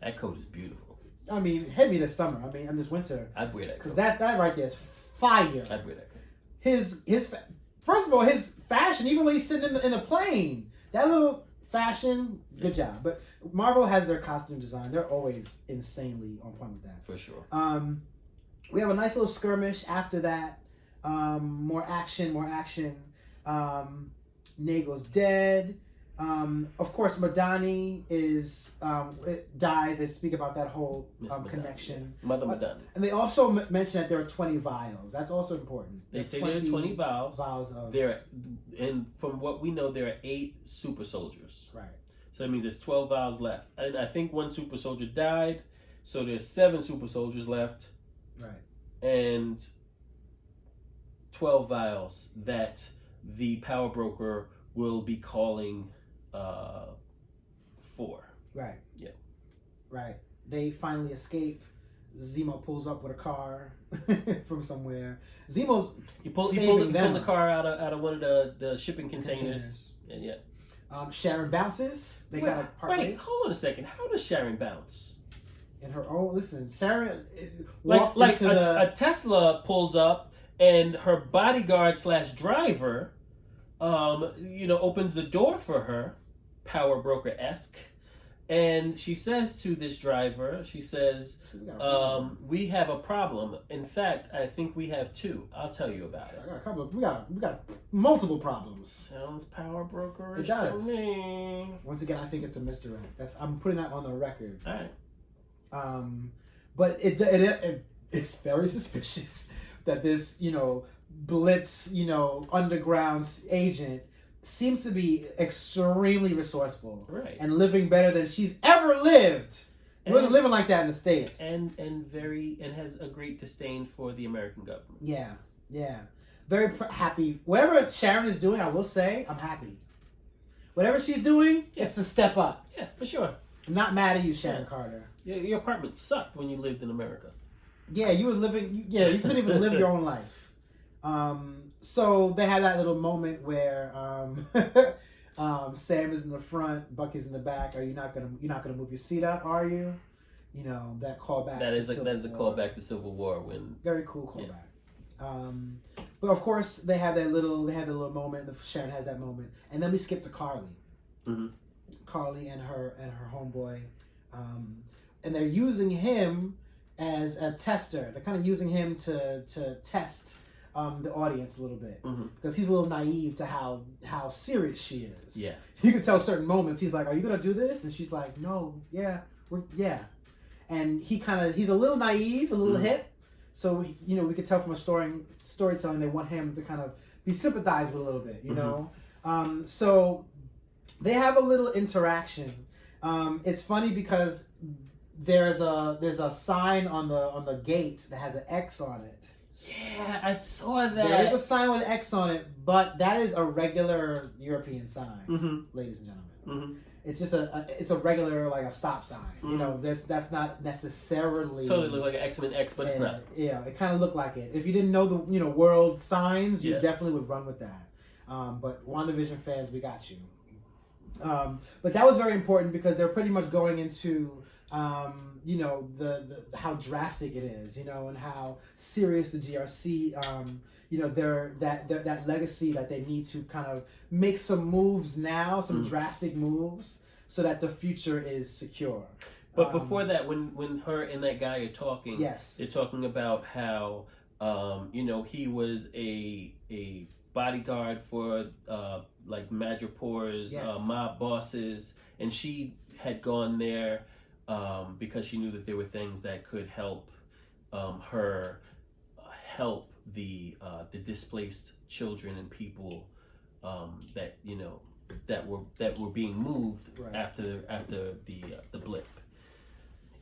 that coat is beautiful. I mean, hit me this summer. I mean, and this winter. I'd wear that coat. Because that right there is fire. I'd wear that coat. His first of all, his fashion, even when he's sitting in the plane, that little fashion, good job. But Marvel has their costume design. They're always insanely on point with that. For sure. We have a nice little skirmish after that. More action. Nagel's dead. Of course, Madani dies. They speak about that whole connection. Mother Madani. And they also mention that there are 20 vials. That's also important. They say there are 20 vials. Of... And from what we know, there are 8 super soldiers. Right. So that means there's 12 vials left. And I think one super soldier died, so there's 7 super soldiers left. Right. And 12 vials that the power broker will be calling for. Right. Yeah. Right. They finally escape. Zemo pulls up with a car from somewhere. Zemo's he pulled the car out of one of the shipping containers. And yeah. Sharon bounces. They got a part Wait, hold on a second. How does Sharon bounce? In her own, listen, Sharon like a Tesla pulls up and her bodyguard / driver, opens the door for her, power broker-esque. And she says to this driver, she says, we have a problem. In fact, I think we have two. I'll tell you about it. I got a couple. We got multiple problems. Sounds power broker-ish It does. to me. Once again, I think it's a misdirect. I'm putting that on the record. All right. But it's very suspicious that this, blipped, underground agent seems to be extremely resourceful, right, and living better than she's ever lived. He wasn't living like that in the States, and has a great disdain for the American government. Yeah, very happy. Whatever Sharon is doing, I will say, I'm happy. Whatever she's doing, it's a step up. Yeah, for sure. I'm not mad at you, Sharon Carter. Your apartment sucked when you lived in America. Yeah, you were living. Yeah, you couldn't even live your own life. So they had that little moment where Sam is in the front, Bucky's in the back. You're not gonna move your seat up, are you? That callback. That is a callback to Civil War. Very cool callback. Yeah. But of course they have their little moment. Sharon has that moment, and then we skip to Carly. Mm-hmm. Carly and her homeboy, and they're using him as a tester. They're kind of using him to test the audience a little bit, because he's a little naive to how serious she is. Yeah, you can tell certain moments he's like, "Are you gonna do this?" And she's like, "No, yeah, yeah." And he's a little naive, a little hip. So we could tell from storytelling they want him to kind of be sympathized with a little bit, So they have a little interaction. It's funny because there's a sign on the gate that has an X on it. Yeah, I saw that. There is a sign with an X on it, but that is a regular European sign, ladies and gentlemen. It's just a regular, like a stop sign. That's not necessarily totally look like an X-Men X, but it's not. Yeah, it kind of looked like it. If you didn't know the world signs, you definitely would run with that. But WandaVision fans, we got you. But that was very important because they're pretty much going into the how drastic it is, and how serious the GRC, that legacy that they need to kind of make some moves now, some drastic moves, so that the future is secure. But before that, when her and that guy are talking, they're talking about how he was a bodyguard for like Madripoor's mob bosses, and she had gone there because she knew that there were things that could help her help the displaced children and people that were being moved after the blip.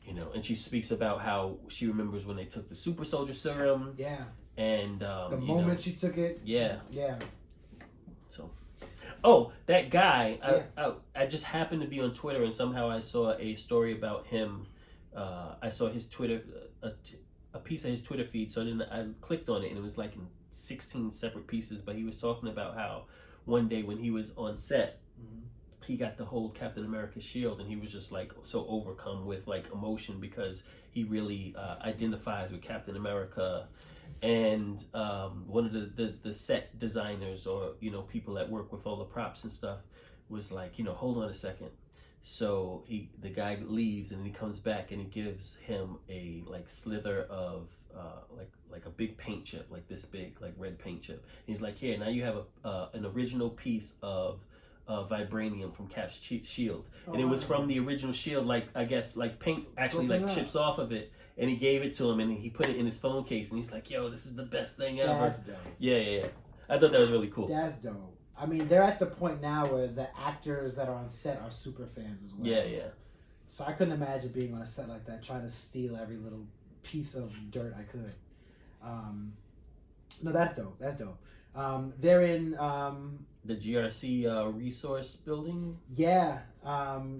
And she speaks about how she remembers when they took the super soldier serum. Yeah. And the moment she took it. Yeah. Yeah. So, that guy, I just happened to be on Twitter and somehow I saw a story about him. I saw his Twitter, a piece of his Twitter feed, so I clicked on it and it was like in 16 separate pieces, but he was talking about how one day when he was on set, he got to hold Captain America's shield and he was just like so overcome with like emotion because he really identifies with Captain America. And one of the set designers or people that work with all the props and stuff was like, hold on a second. So the guy leaves and he comes back and he gives him a like slither of like a big paint chip, like this big, like red paint chip. And he's like, here, now you have an original piece of vibranium from Cap's shield, and it was from the original shield. Like I guess like paint actually like chips off of it. And he gave it to him, and he put it in his phone case, and he's like, "Yo, this is the best thing ever." That's dope. Yeah. I thought that was really cool. That's dope. I mean, they're at the point now where the actors that are on set are super fans as well. Yeah. So I couldn't imagine being on a set like that, trying to steal every little piece of dirt I could. No, that's dope. That's dope. They're in the GRC resource building. Yeah,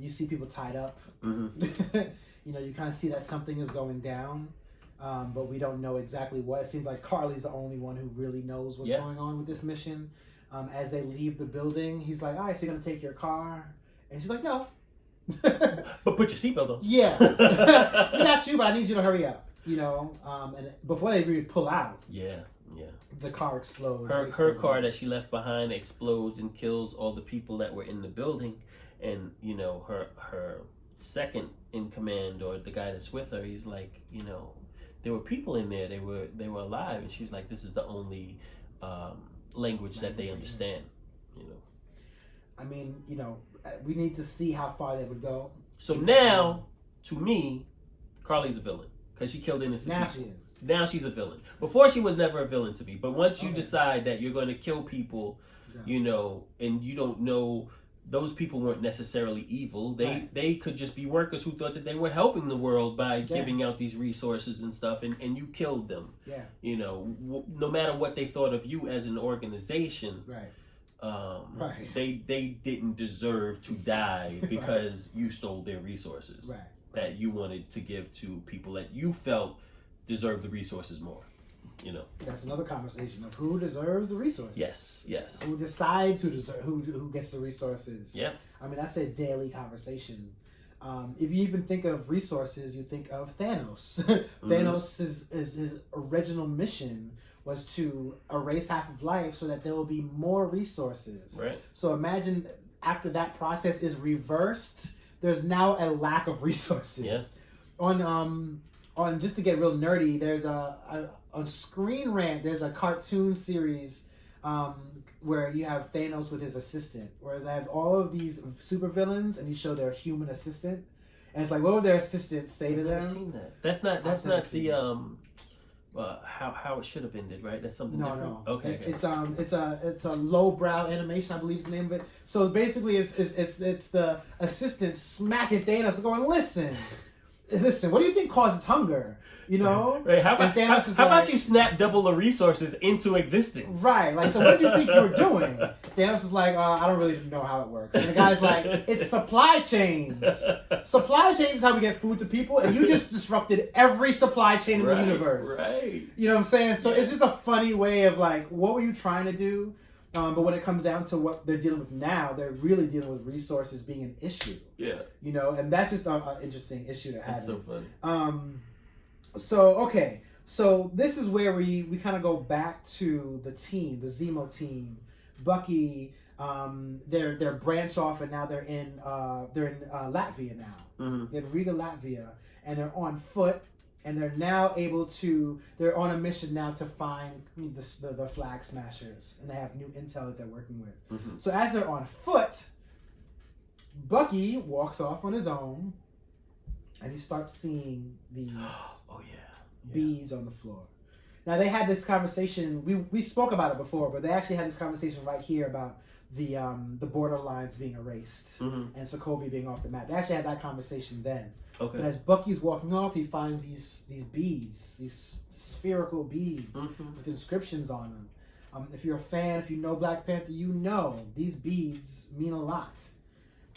you see people tied up. Mm-hmm. You know, you kind of see that something is going down, but we don't know exactly what. It seems like Carly's the only one who really knows what's going on with this mission. As they leave the building, he's like, "All right, so you're gonna take your car?" And she's like, "No." But put your seatbelt on. Yeah, we got you, but I need you to hurry up. You know, and before they really pull out, the car explodes. Her car that she left behind explodes and kills all the people that were in the building, and you know her second in command, or the guy that's with her, he's like, you know, there were people in there, they were alive, and she was like, this is the only language that they understand. You know, I mean, you know, we need to see how far they would go. So now, to me, Carly's a villain because she killed innocent now people. She is. Now she's a villain. Before she was never a villain to me. But once you decide that you're going to kill people, you know, and you don't know, those people weren't necessarily evil. They could just be workers who thought that they were helping the world by giving out these resources and stuff, and you killed them. Yeah. You know, no matter what they thought of you as an organization. They didn't deserve to die because you stole their resources that you wanted to give to people that you felt deserve the resources more. You know, that's another conversation of who deserves the resources. Yes. Who decides who gets the resources. Yeah. I mean, that's a daily conversation. If you even think of resources, you think of Thanos. Thanos is his original mission was to erase half of life so that there will be more resources. Right. So imagine after that process is reversed, there's now a lack of resources. Yes. On just to get real nerdy, there's on Screen Rant, there's a cartoon series where you have Thanos with his assistant, where they have all of these supervillains and you show their human assistant, and it's like, what would their assistant say to them? I've seen that. That's not the how it should have ended, right? That's something different. No. Okay. It's a lowbrow animation, I believe is the name of it. So basically, it's the assistant smacking Thanos, going, listen, what do you think causes hunger? You know? Right. How about you snap double the resources into existence? Right. Like, so what do you think you were doing? Thanos is like, I don't really know how it works. And the guy's like, it's supply chains. Supply chains is how we get food to people, and you just disrupted every supply chain in the universe. Right. You know what I'm saying? So it's just a funny way of like, what were you trying to do? But when it comes down to what they're dealing with now, they're really dealing with resources being an issue. Yeah. You know, and that's just an interesting issue to have. That's so funny. So this is where we kind of go back to the team, the Zemo team. Bucky, they're branched off, and now they're in Latvia now. Mm-hmm. They're in Riga, Latvia, and they're on foot. And they're now they're on a mission now to find the flag smashers. And they have new intel that they're working with. Mm-hmm. So as they're on foot, Bucky walks off on his own, and he starts seeing these beads on the floor. Now they had this conversation, we spoke about it before, but they actually had this conversation right here about the border lines being erased and Sokovia being off the map. They actually had that conversation then. Okay. But as Bucky's walking off, he finds these beads, these spherical beads with inscriptions on them. If you're a fan, if you know Black Panther, you know these beads mean a lot.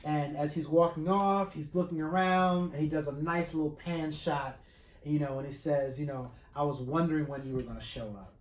And as he's walking off, he's looking around, and he does a nice little pan shot, you know, and he says, you know, I was wondering when you were going to show up.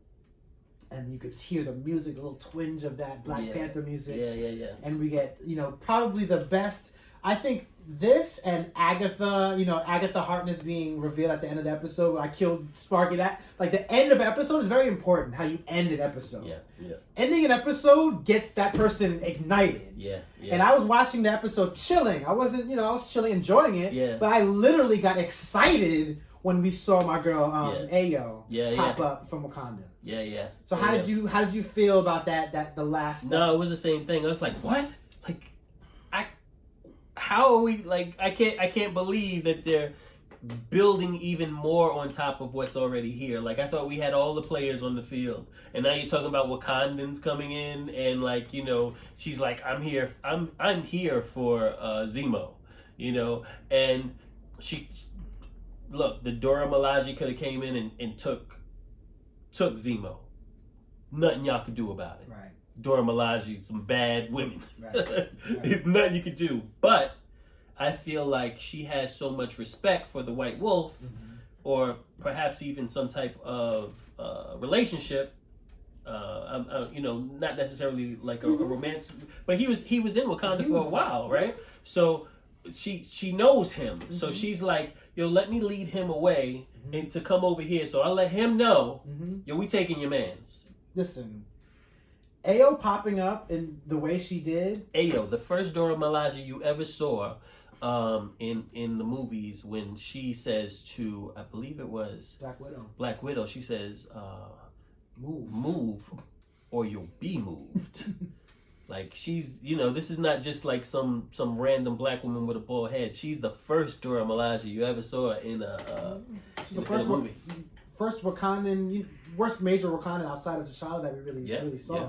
And you could hear the music, a little twinge of that Black Panther music. Yeah. And we get, you know, probably the best. I think this and Agatha, you know, Agatha Harkness being revealed at the end of the episode, I killed Sparky. That, like, the end of the episode is very important, how you end an episode. Yeah. Ending an episode gets that person ignited. Yeah. And I was watching the episode chilling. I wasn't, you know, I was chilling, enjoying it. Yeah. But I literally got excited when we saw my girl Aiitt pop up from Wakanda. Yeah. So how did you feel about that the last step? No, it was the same thing. I was like, what? Like, how are we, like, I can't believe that they're building even more on top of what's already here. Like, I thought we had all the players on the field, and now you're talking about Wakandans coming in, and, like, you know, she's like, I'm here for Zemo, you know, and look, the Dora Milaje could have came in and took Zemo, nothing y'all could do about it. Right. Dora Milaje, some bad women. Right. There's nothing you could do. But I feel like she has so much respect for the White Wolf, or perhaps even some type of relationship. Not necessarily like a romance, but he was in Wakanda for a while, right? So she knows him, so she's like, yo, let me lead him away and to come over here. So I let him know, yo, we taking your mans. Listen, Ayo popping up in the way she did. Ayo, the first Dora Milaje you ever saw, in the movies, when she says to, I believe it was Black Widow, she says, move or you'll be moved. Like, she's, this is not just like some random black woman with a bald head. She's the first Dora Milaje you ever saw in she's the first movie. First Wakandan, worst major Wakandan outside of T'Challa that we really saw. Yeah.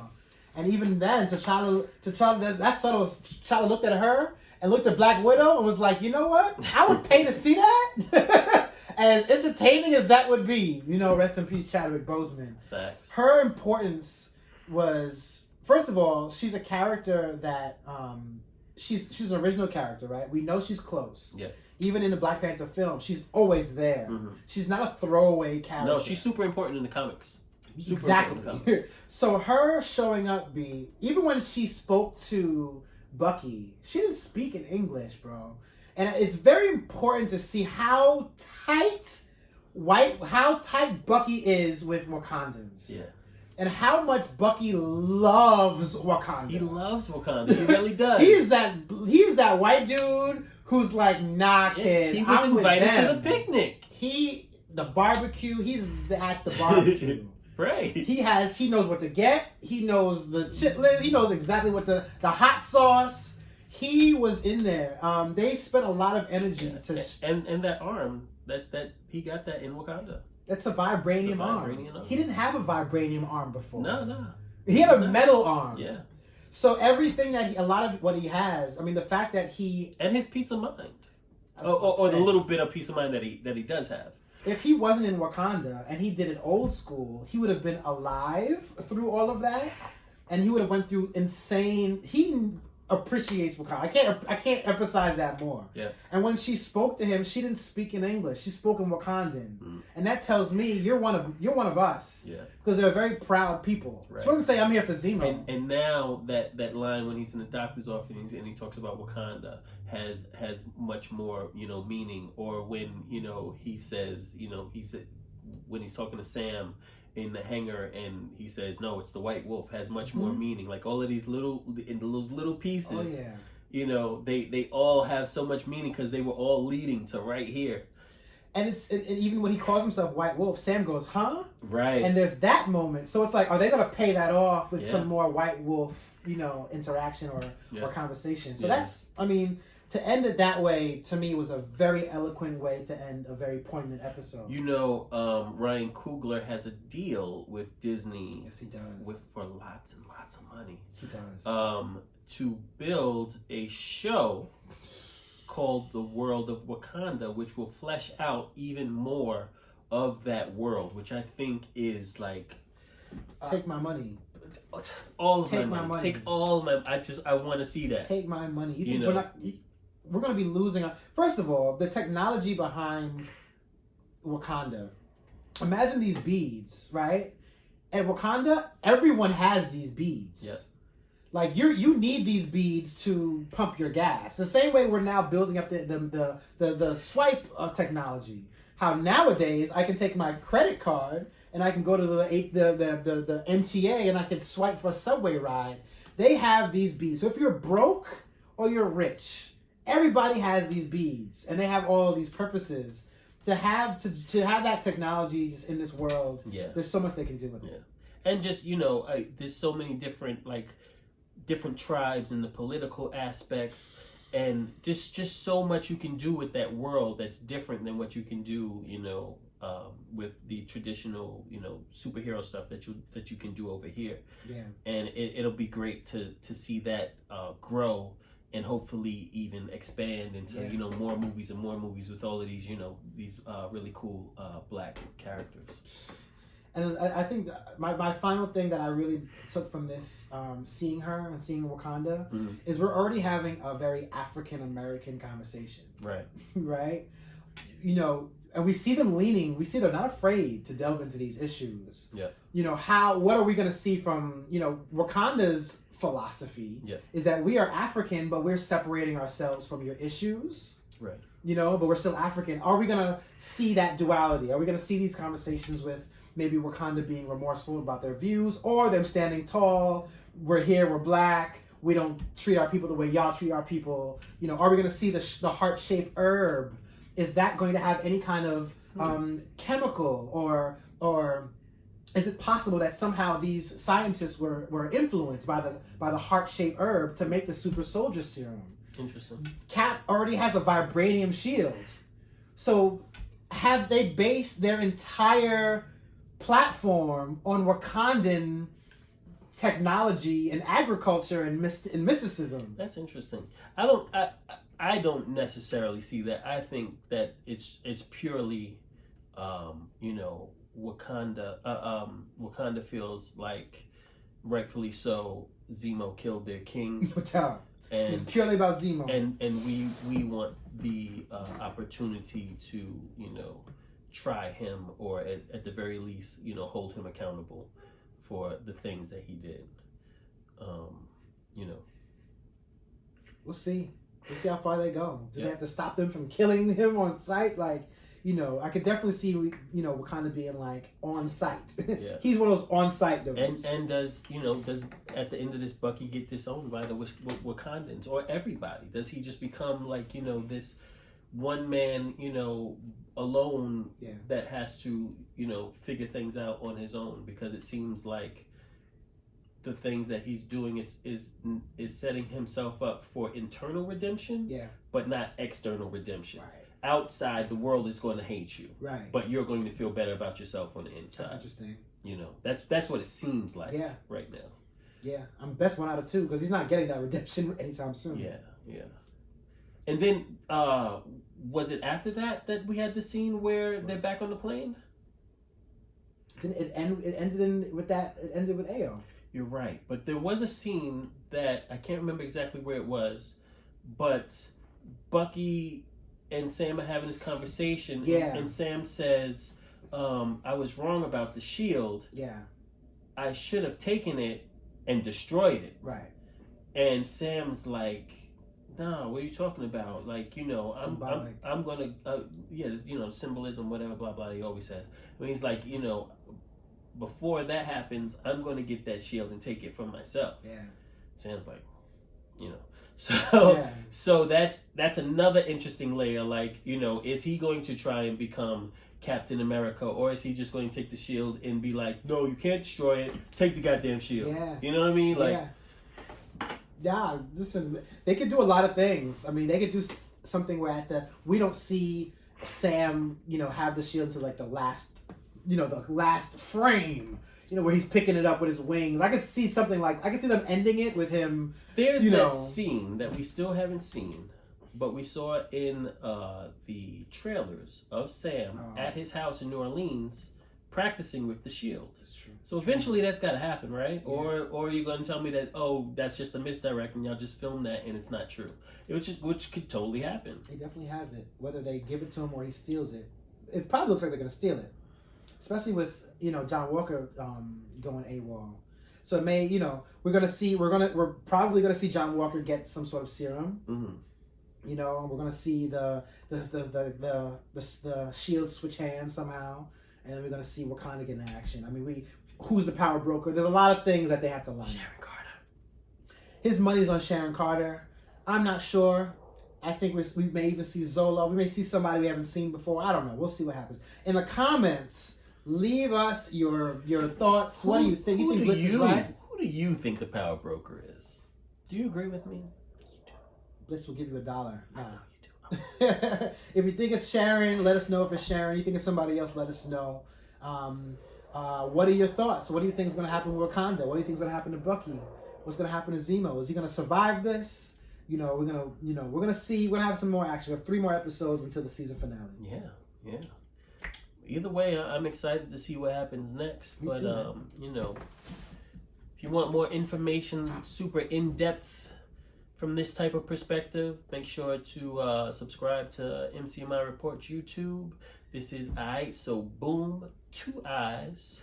And even then, T'Challa, that's subtle. T'Challa looked at her and looked at Black Widow and was like, you know what? I would pay to see that. As entertaining as that would be, rest in peace, Chadwick Boseman. Facts. Her importance was, first of all, she's a character that she's an original character, right? We know she's close. Yeah. Even in the Black Panther film, she's always there. She's not a throwaway character. No, she's super important in the comics. Exactly. So her showing up, even when she spoke to Bucky, she didn't speak in English, bro. And it's very important to see how tight Bucky is with Wakandans. Yeah. And how much Bucky loves Wakanda. He loves Wakanda. He really does. He's that white dude who's like, nah, kid. He was invited to the picnic. The barbecue. He's at the barbecue. Right. He knows what to get. He knows the chitlins. He knows exactly what the hot sauce. He was in there. They spent a lot of energy to and that arm that he got that in Wakanda. That's a vibranium arm. He didn't have a vibranium arm before. No. He had a metal arm. Yeah. So everything a lot of what he has, I mean, the fact that and his peace of mind, or the little bit of peace of mind that he does have. If he wasn't in Wakanda and he did it old school, he would have been alive through all of that, and he would have went through insane. He appreciates Wakanda. I can't emphasize that more. Yeah. And when she spoke to him, she didn't speak in English. She spoke in Wakandan, and that tells me you're one of us. Yeah. Because they're very proud people. Right. She wasn't say I'm here for Zemo. And now that line when he's in the doctor's office and he talks about Wakanda has much more meaning. Or when he says when he's talking to Sam in the hangar and he says no, it's the White Wolf, has much more meaning. Like all of these those little pieces. Oh yeah. They all have so much meaning because they were all leading to right here. And and even when he calls himself White Wolf, Sam goes, huh? Right. And there's that moment. So it's like, are they going to pay that off with some more White Wolf, interaction or conversation? So that's, to end it that way, to me, was a very eloquent way to end a very poignant episode. Ryan Coogler has a deal with Disney. Yes, he does. For lots and lots of money. He does. To build a show called The World of Wakanda, which will flesh out even more of that world, which I think is like... take my money. All of my money. Take all my... I want to see that. Take my money. You think we're going to be losing... First of all, the technology behind Wakanda. Imagine these beads, right? At Wakanda, everyone has these beads. Yep. Like you need these beads to pump your gas. The same way we're now building up the swipe technology. How nowadays I can take my credit card and I can go to the MTA and I can swipe for a subway ride. They have these beads. So if you're broke or you're rich, everybody has these beads, and they have all of these purposes. To have that technology just in this world, there's so much they can do with it. And just there's so many different tribes and the political aspects, and just so much you can do with that world that's different than what you can do with the traditional superhero stuff that you can do over here. And it'll be great to see that grow and hopefully even expand into more movies with all of these these really cool black characters. And I think my final thing that I really took from this, seeing her and seeing Wakanda, is we're already having a very African American conversation. Right. Right? You know, and we see them leaning, we see they're not afraid to delve into these issues. Yeah. You know, what are we going to see from, you know, Wakanda's philosophy is that we are African, but we're separating ourselves from your issues. Right. You know, but we're still African. Are we going to see that duality? Are we going to see these conversations with maybe Wakanda being remorseful about their views, or them standing tall? We're here, we're black, we don't treat our people the way y'all treat our people. You know, are we going to see the heart-shaped herb? Is that going to have any kind of chemical, or is it possible that somehow these scientists were influenced by the heart-shaped herb to make the super soldier serum? Interesting. Cap already has a vibranium shield. So have they based their entire platform on Wakandan technology and agriculture and mysticism? That's interesting. I don't necessarily see that. I think that it's purely, you know, Wakanda. Wakanda feels like, rightfully so, Zemo killed their king. And it's purely about Zemo. And we want the opportunity to, you know, try him, or at the very least, you know, hold him accountable for the things that he did. You know, we'll see how far they go. Do they have to stop them from killing him on sight? Like, you know, I could definitely see, you know, Wakanda being like on site. Yeah. He's one of those on site dudes. And does at the end of this Bucky get disowned by the Wakandans or everybody? Does he just become like, you know, this one man, you know, alone that has to, you know, figure things out on his own? Because it seems like the things that he's doing is setting himself up for internal redemption, but not external redemption. Right. Outside, the world is going to hate you, right? But you're going to feel better about yourself on the inside. That's interesting. You know, that's what it seems like right now. Yeah, I'm best one out of two because he's not getting that redemption anytime soon. Yeah. And then, was it after that we had the scene where they're back on the plane? It ended with Aiight. You're right, but there was a scene that I can't remember exactly where it was, but Bucky and Sam are having this conversation, and Sam says, I was wrong about the shield. Yeah. I should have taken it and destroyed it. Right. And Sam's like, no, what are you talking about? Like, you know, I'm going to, you know, symbolism, whatever, blah, blah, he always says. And he's like, you know, before that happens, I'm going to get that shield and take it from myself. Yeah. Sam's like, you know. So that's another interesting layer. Like, you know, is he going to try and become Captain America, or is he just going to take the shield and be like, no, you can't destroy it, take the goddamn shield? Yeah. You know what I mean? Like, yeah. Listen, they could do a lot of things. I mean, they could do something where we don't see Sam, you know, have the shield to like the last frame. You know, where he's picking it up with his wings. I could see something like, I could see them ending it with him. There's that scene that we still haven't seen, but we saw in the trailers of Sam at his house in New Orleans practicing with the shield. That's true. So eventually that's got to happen, right? Yeah. Or are you going to tell me that, oh, that's just a misdirect and y'all just filmed that and it's not true? Which could totally happen. He definitely has it. Whether they give it to him or he steals it. It probably looks like they're going to steal it. Especially with, you know, John Walker going AWOL. So it may, you know, we're probably gonna see John Walker get some sort of serum. Mm-hmm. You know, we're gonna see the shield switch hands somehow, and then we're gonna see Wakanda get in action. I mean, who's the power broker? There's a lot of things that they have to line up. Sharon Carter. His money's on Sharon Carter. I'm not sure. I think we may even see Zola. We may see somebody we haven't seen before. I don't know. We'll see what happens. In the comments, leave us your thoughts. What do you think? You think Blitz is right? Who do you think the power broker is? Do you agree with me? You do. Blitz will give you $1. Nah. I know you do. If you think it's Sharon, let us know if it's Sharon. You think it's somebody else, let us know. What are your thoughts? What do you think is going to happen with Wakanda? What do you think is going to happen to Bucky? What's going to happen to Zemo? Is he going to survive this? You know, we're gonna see. We're gonna have some more action. We have 3 more episodes until the season finale. Yeah. either way, I'm excited to see what happens next. Me But too, you know, if you want more information, super in depth from this type of perspective, make sure to subscribe to MCMIreport YouTube. This is Aiight, so boom, 2 eyes.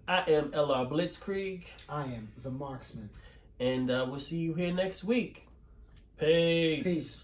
I am LR Blitzkrieg. I am the marksman. And we'll see you here next week. Peace. Peace.